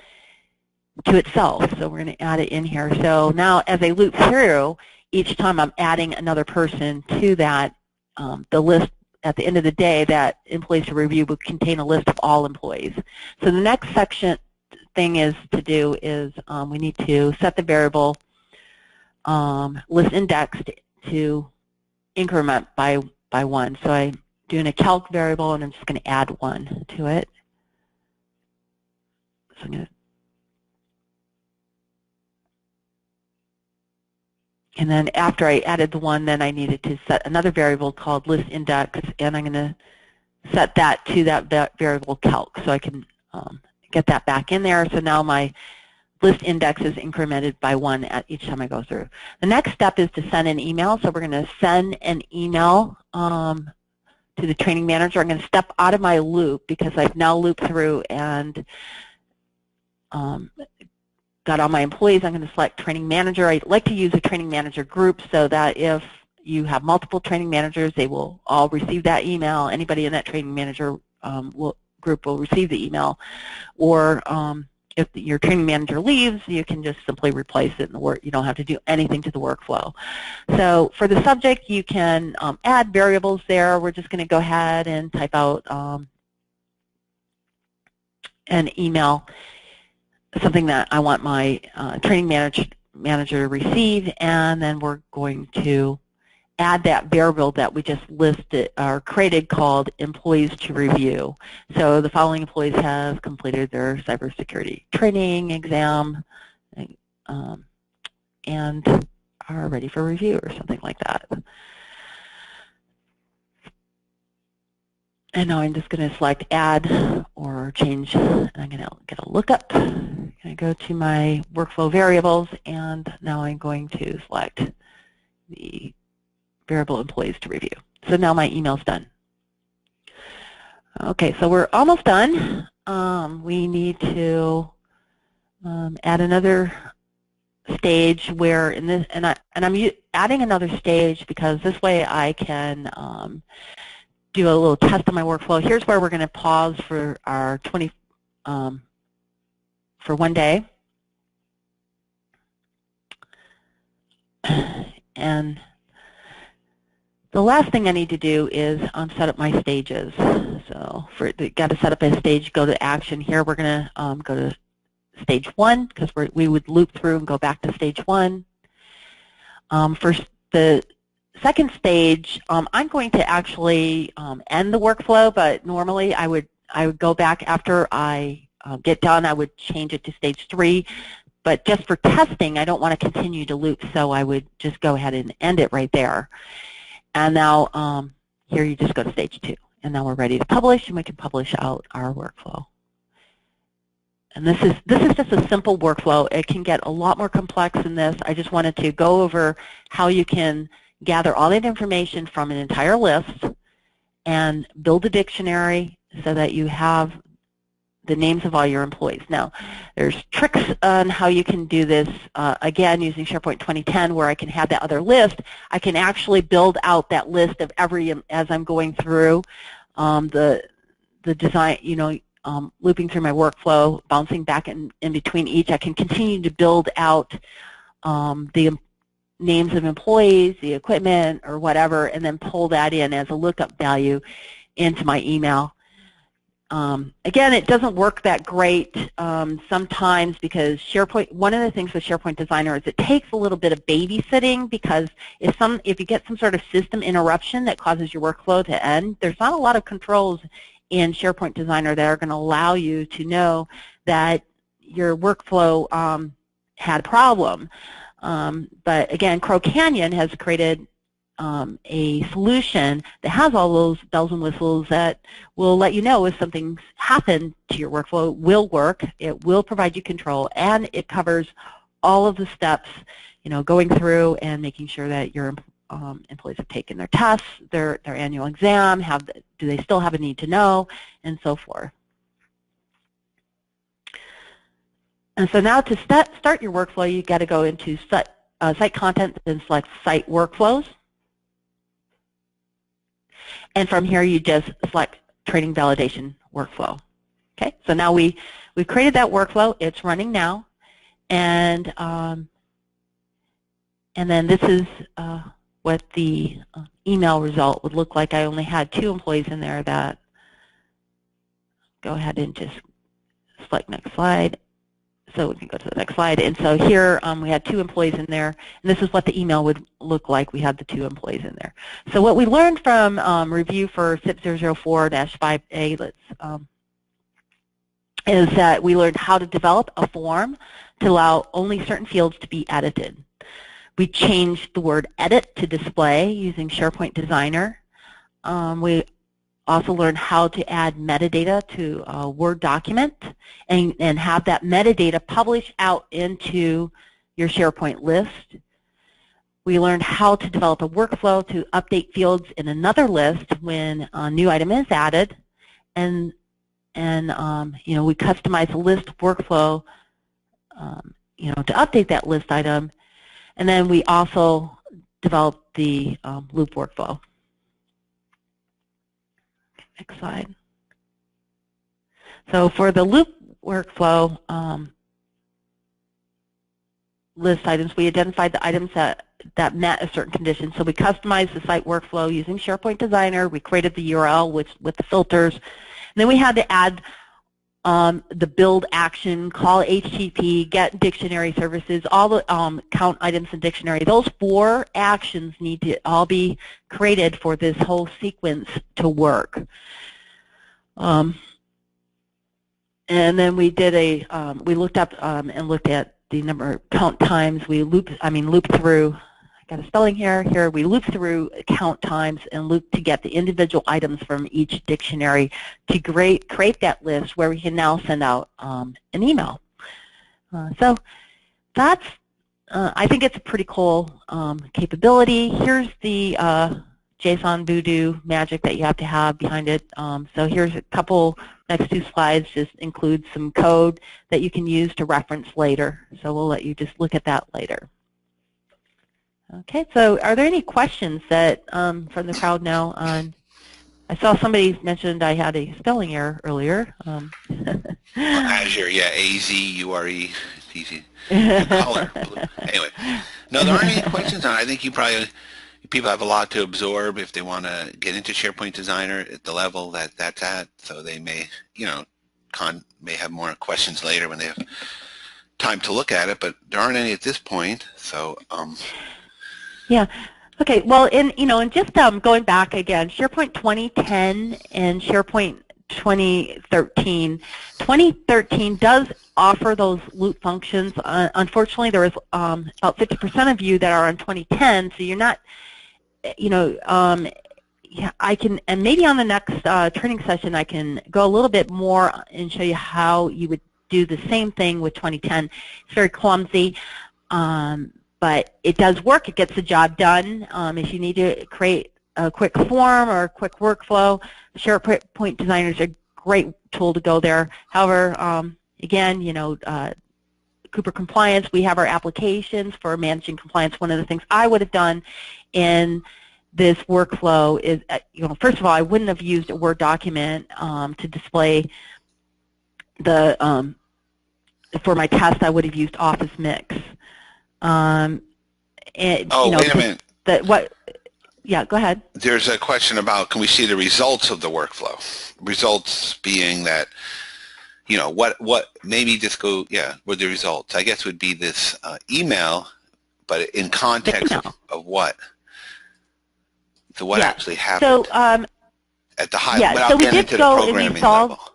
to itself. So we're going to add it in here. So now as I loop through, each time I'm adding another person to that, the list at the end of the day, that employees to review will contain a list of all employees. So the next section thing is to do is we need to set the variable list index to increment by 1. So I'm doing a calc variable, and I'm just going to add 1 to it. So I'm going to, and then after I added the 1, then I needed to set another variable called list index, and I'm going to set that to that variable calc so I can get that back in there. So now my list index is incremented by 1 at each time I go through. The next step is to send an email. So we're going to send an email to the training manager. I'm going to step out of my loop because I've now looped through and got all my employees. I'm going to select training manager. I like to use a training manager group so that if you have multiple training managers, they will all receive that email. Anybody in that training manager group will receive the email. Or if your training manager leaves, you can just simply replace it in the work. You don't have to do anything to the workflow. So for the subject, you can add variables there. We're just going to go ahead and type out an email, something that I want my training manager to receive, and then we're going to add that variable that we just listed or created called employees to review. So the following employees have completed their cybersecurity training exam and are ready for review or something like that. And now I'm just going to select add or change, and I'm going to get a lookup. I'm going to go to my workflow variables, and now I'm going to select the variable employees to review. So now my email's done. Okay, so we're almost done. We need to add another stage where in this, and I'm adding another stage because this way I can do a little test on my workflow. Here's where we're going to pause for our for 1 day, and the last thing I need to do is set up my stages. So got to set up a stage, go to action. Here we're going to go to stage 1 because we would loop through and go back to stage 1. For the second stage, I'm going to actually end the workflow, but normally I would go back after I get done. I would change it to stage 3, but just for testing, I don't want to continue to loop, so I would just go ahead and end it right there. And now here you just go to stage 2, and now we're ready to publish, and we can publish out our workflow. And this is just a simple workflow. It can get a lot more complex than this. I just wanted to go over how you can gather all that information from an entire list and build a dictionary so that you have the names of all your employees. Now, there's tricks on how you can do this, again, using SharePoint 2010, where I can have that other list. I can actually build out that list of as I'm going through the design, looping through my workflow, bouncing back in between each. I can continue to build out the names of employees, the equipment, or whatever, and then pull that in as a lookup value into my email. Again, it doesn't work that great sometimes because SharePoint, one of the things with SharePoint Designer is it takes a little bit of babysitting, because if you get some sort of system interruption that causes your workflow to end, there's not a lot of controls in SharePoint Designer that are going to allow you to know that your workflow had a problem. But again, Crow Canyon has created a solution that has all those bells and whistles that will let you know if something's happened to your workflow. It will work, it will provide you control, and it covers all of the steps, going through and making sure that your employees have taken their tests, their annual exam, do they still have a need to know, and so forth. And so now to start your workflow, you got to go into site content and select site workflows. And from here, you just select training validation workflow. Okay, so now we've created that workflow. It's running now, and then this is what the email result would look like. I only had 2 employees in there. That go ahead and just select next slide. So we can go to the next slide. And so here we had 2 employees in there, and this is what the email would look like. We had the 2 employees in there. So what we learned from review for SIP 004-5A is that we learned how to develop a form to allow only certain fields to be edited. We changed the word edit to display using SharePoint Designer. We also learn how to add metadata to a Word document and have that metadata publish out into your SharePoint list. We learned how to develop a workflow to update fields in another list when a new item is added, and we customize a list workflow to update that list item, and then we also developed the loop workflow. Next slide. So for the loop workflow list items, we identified the items that met a certain condition. So we customized the site workflow using SharePoint Designer. We created the URL with the filters. And then we had to add the build action, call HTTP, get dictionary services, all the count items in dictionary. Those 4 actions need to all be created for this whole sequence to work. And then we did we looked up and looked at the number of count times. We looped through. Got a spelling here. Here we loop through count times and loop to get the individual items from each dictionary to create that list where we can now send out an email. So I think it's a pretty cool capability. Here's the JSON voodoo magic that you have to have behind it. So here's a couple, next 2 slides just include some code that you can use to reference later. So we'll let you just look at that later. Okay, so are there any questions that from the crowd now on? I saw somebody mentioned I had a spelling error earlier. Azure, yeah, A-Z-U-R-E, it's easy. Color, blue. Anyway, no, there aren't any questions on it. I think people have a lot to absorb if they want to get into SharePoint Designer at the level that that's at. So they may, may have more questions later when they have time to look at it, but there aren't any at this point. So, yeah. Okay. Well, and just going back again, SharePoint 2010 and SharePoint 2013. 2013 does offer those loop functions. Unfortunately, there is about 50% of you that are on 2010, so you're not, yeah, I can, and maybe on the next training session I can go a little bit more and show you how you would do the same thing with 2010. It's very clumsy, but it does work. It gets the job done. If you need to create a quick form or a quick workflow, SharePoint Designer is a great tool to go there. However, again, Cooper Compliance, we have our applications for managing compliance. One of the things I would have done in this workflow is, first of all, I wouldn't have used a Word document to display the, for my test, I would have used Office Mix. And, wait a minute. Yeah, go ahead. There's a question about, can we see the results of the workflow? Results being that, what maybe just go, with the results. I guess would be this email, but in context of what? So what actually happened? So, at the high, yeah, so we did go and we solved. Level.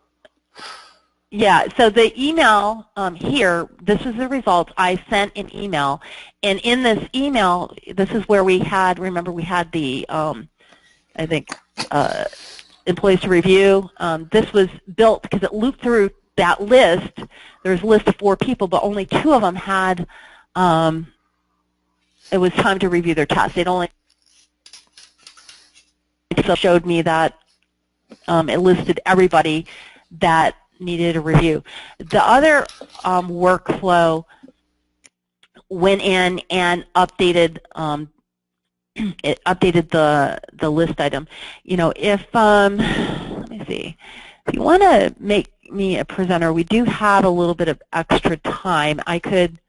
Yeah, so the email here, this is the results. I sent an email, and in this email, this is where we had, remember we had the, I think, employees to review. This was built because it looped through that list. There's a list of 4 people, but only 2 of them had, it was time to review their test. It only showed me that it listed everybody that needed a review. The other workflow went in and updated it updated the list item. If let me see, if you want to make me a presenter, we do have a little bit of extra time. I could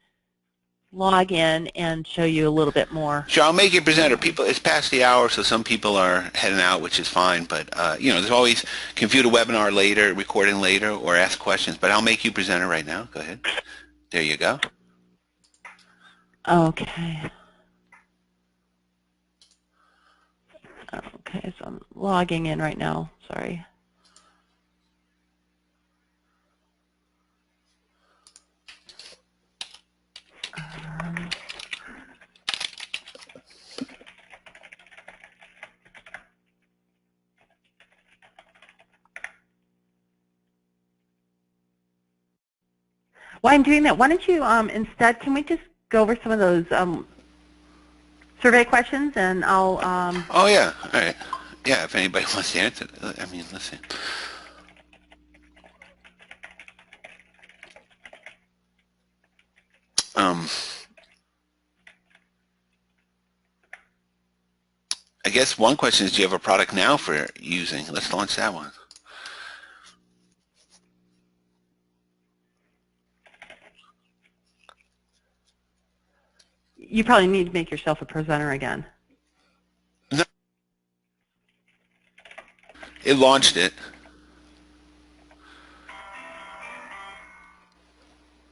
log in and show you a little bit more. Sure, I'll make you a presenter. It's past the hour, so some people are heading out, which is fine. But there's always can view the webinar later, recording later, or ask questions. But I'll make you presenter right now. Go ahead. There you go. Okay. Okay, so I'm logging in right now. Sorry. While I'm doing that, why don't you instead, can we just go over some of those survey questions, and I'll... Oh, yeah. All right. Yeah, if anybody wants to answer. I mean, let's see. I guess one question is, do you have a product now for using? Let's launch that one. You probably need to make yourself a presenter again. No. It launched it.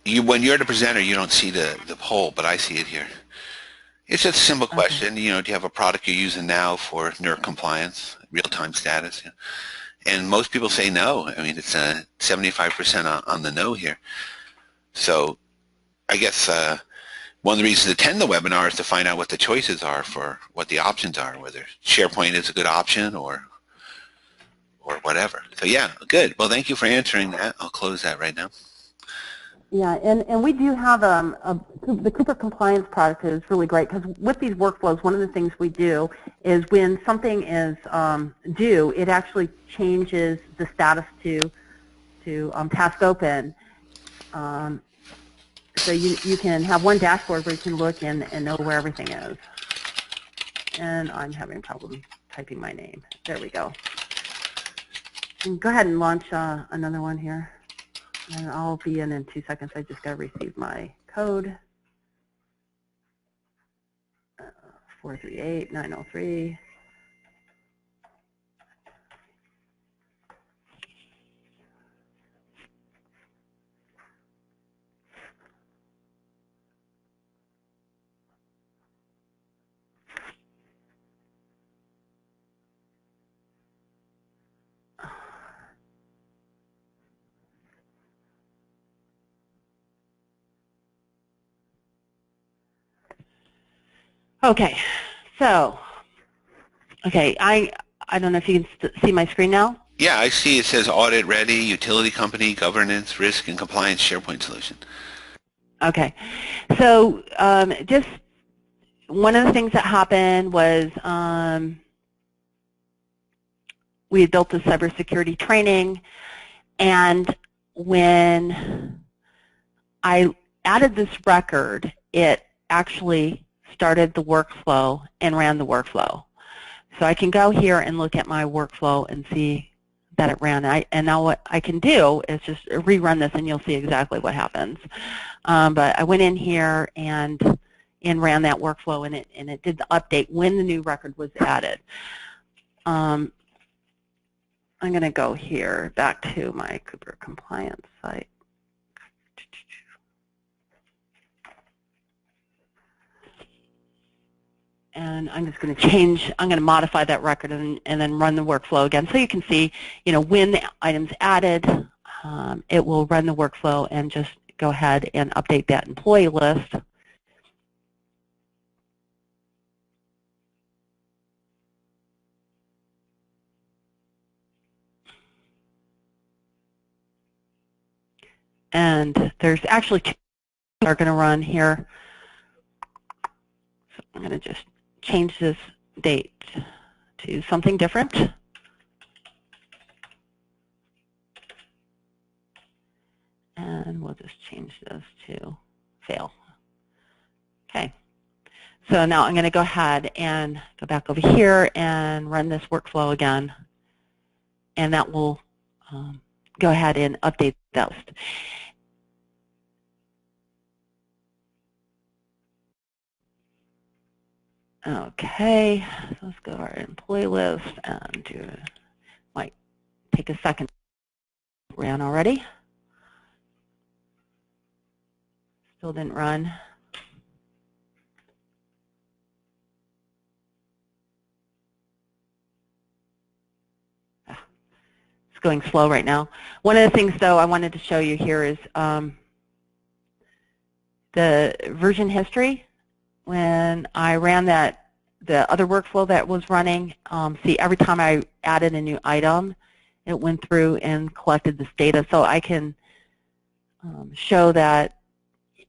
When you're the presenter, you don't see the poll, but I see it here. It's just a simple question. Do you have a product you're using now for NERC compliance, real-time status? And most people say no. I mean, it's 75% on the no here. So I guess one of the reasons to attend the webinar is to find out what the choices are for what the options are, whether SharePoint is a good option or whatever. So yeah, good. Well, thank you for answering that. I'll close that right now. Yeah, and we do have the Cooper compliance product is really great because with these workflows, one of the things we do is when something is due, it actually changes the status to task open. So you can have one dashboard where you can look and know where everything is. And I'm having a problem typing my name. There we go. And go ahead and launch another one here. And I'll be in 2 seconds. I just got to receive my code. 438903. Okay, so, okay, I don't know if you can see my screen now. Yeah, I see it says audit ready, utility company, governance, risk, and compliance SharePoint solution. Okay, so just one of the things that happened was we had built the cybersecurity training, and when I added this record, it actually started the workflow and ran the workflow. So I can go here and look at my workflow and see that it ran. And now what I can do is just rerun this and you'll see exactly what happens. But I went in here and ran that workflow and it did the update when the new record was added. I'm going to go here back to my Cooper compliance site. And I'm just going to change, I'm going to modify that record and then run the workflow again. So you can see, when the item's added, it will run the workflow and just go ahead and update that employee list. And there's actually two that are going to run here. So I'm going to just change this date to something different. And we'll just change this to fail. Okay. So now I'm going to go ahead and go back over here and run this workflow again. And that will go ahead and update that list. Okay, so let's go to our employee list and do it. Might take a second. Ran already. Still didn't run. It's going slow right now. One of the things, though, I wanted to show you here is the version history. When I ran that, the other workflow that was running, see, every time I added a new item, it went through and collected this data. So I can show that,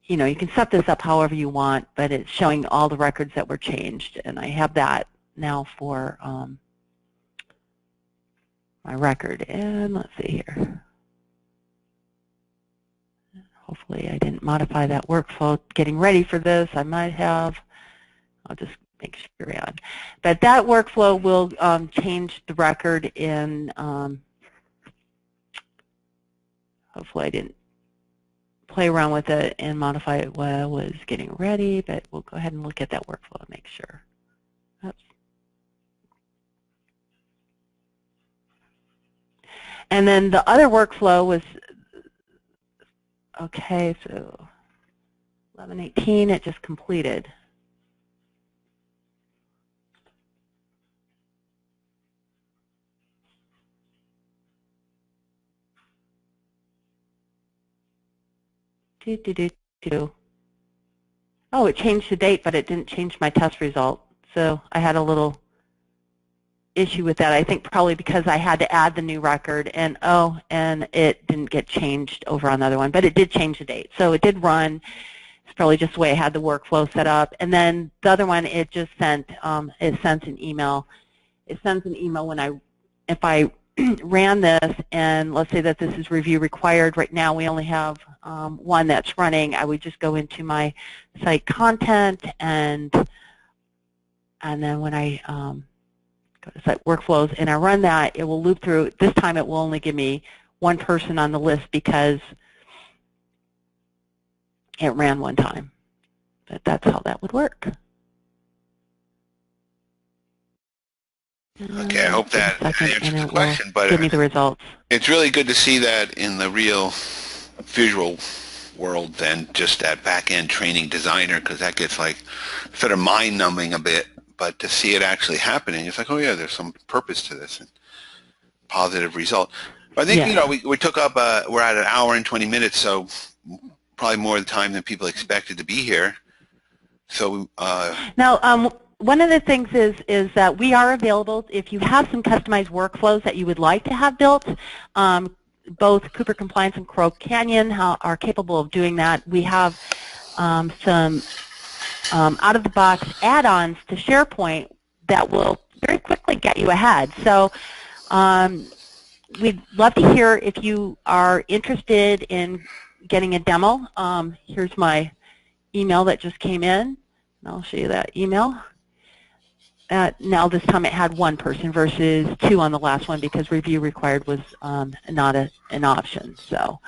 you can set this up however you want, but it's showing all the records that were changed. And I have that now for my record. And let's see here. Hopefully I didn't modify that workflow getting ready for this. I might have. I'll just make sure you're on. But that workflow will change the record in, hopefully I didn't play around with it and modify it while I was getting ready, but we'll go ahead and look at that workflow and make sure. Oops. And then the other workflow was, okay, so 11:18, it just completed. Oh, it changed the date, but it didn't change my test result. So I had a little issue with that. I think probably because I had to add the new record, and it didn't get changed over on the other one, but it did change the date. So it did run. It's probably just the way I had the workflow set up. And then the other one, it just sent it sends an email. It sends an email when if I ran this, and let's say that this is review required. Right now we only have one that's running. I would just go into my site content, and then when I go to site workflows and I run that, it will loop through. This time it will only give me one person on the list because it ran one time. But that's how that would work. Okay, I hope that answers the question, but give me the results. It's really good to see that in the real visual world than just that back-end training designer, because that gets like sort of mind-numbing a bit. But to see it actually happening, it's like, oh yeah, there's some purpose to this and positive result. But I think, you know, we took up, we're at an hour and 20 minutes, so probably more of the time than people expected to be here. So now, one of the things is that we are available if you have some customized workflows that you would like to have built. Both Cooper Compliance and Crow Canyon are capable of doing that. We have some out-of-the-box add-ons to SharePoint that will very quickly get you ahead. So we'd love to hear if you are interested in getting a demo. Here's my email that just came in. I'll show you that email. Now this time it had one person versus two on the last one because review required was not an option. So,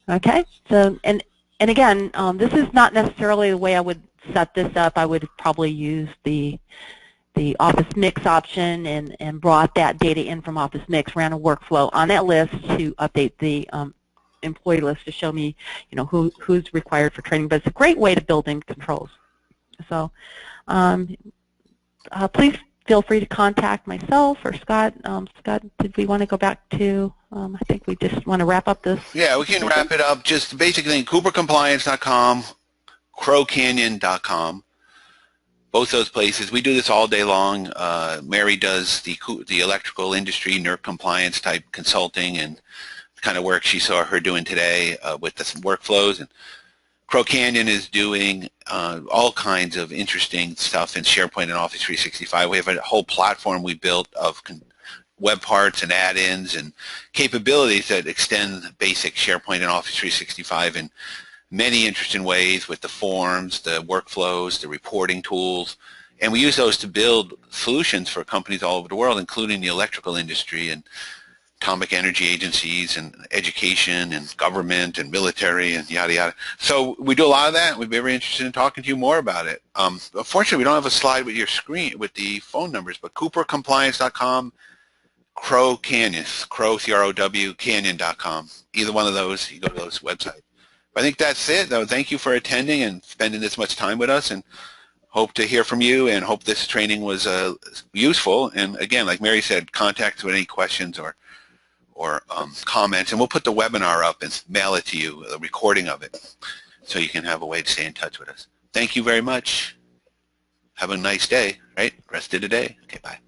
okay. So and again, this is not necessarily the way I would set this up. I would probably use the Office Mix option and brought that data in from Office Mix, ran a workflow on that list to update the employee list to show me, you know, who's required for training. But it's a great way to build in controls. So please feel free to contact myself or Scott. Scott, did we want to go back to, I think we just want to wrap up this. Yeah, we can wrap it up. Just basically coopercompliance.com, crowcanyon.com. Both those places. We do this all day long. Mary does the electrical industry, NERC compliance type consulting and the kind of work she saw her doing today with the workflows. And Crow Canyon is doing all kinds of interesting stuff in SharePoint and Office 365. We have a whole platform we built of web parts and add-ins and capabilities that extend basic SharePoint and Office 365 in many interesting ways with the forms, the workflows, the reporting tools. And we use those to build solutions for companies all over the world, including the electrical industry and atomic energy agencies and education and government and military and yada yada. So we do a lot of that. We'd be very interested in talking to you more about it. Unfortunately, we don't have a slide with your screen with the phone numbers, but coopercompliance.com, Crow Canyon, Crow C-R-O-W, Canyon.com. Either one of those, you go to those websites. I think that's it, though. Thank you for attending and spending this much time with us, and hope to hear from you and hope this training was useful. And again, like Mary said, contact us with any questions or comments, and we'll put the webinar up and mail it to you, a recording of it, so you can have a way to stay in touch with us. Thank you very much. Have a nice day, right? Rest of the day. Okay, bye.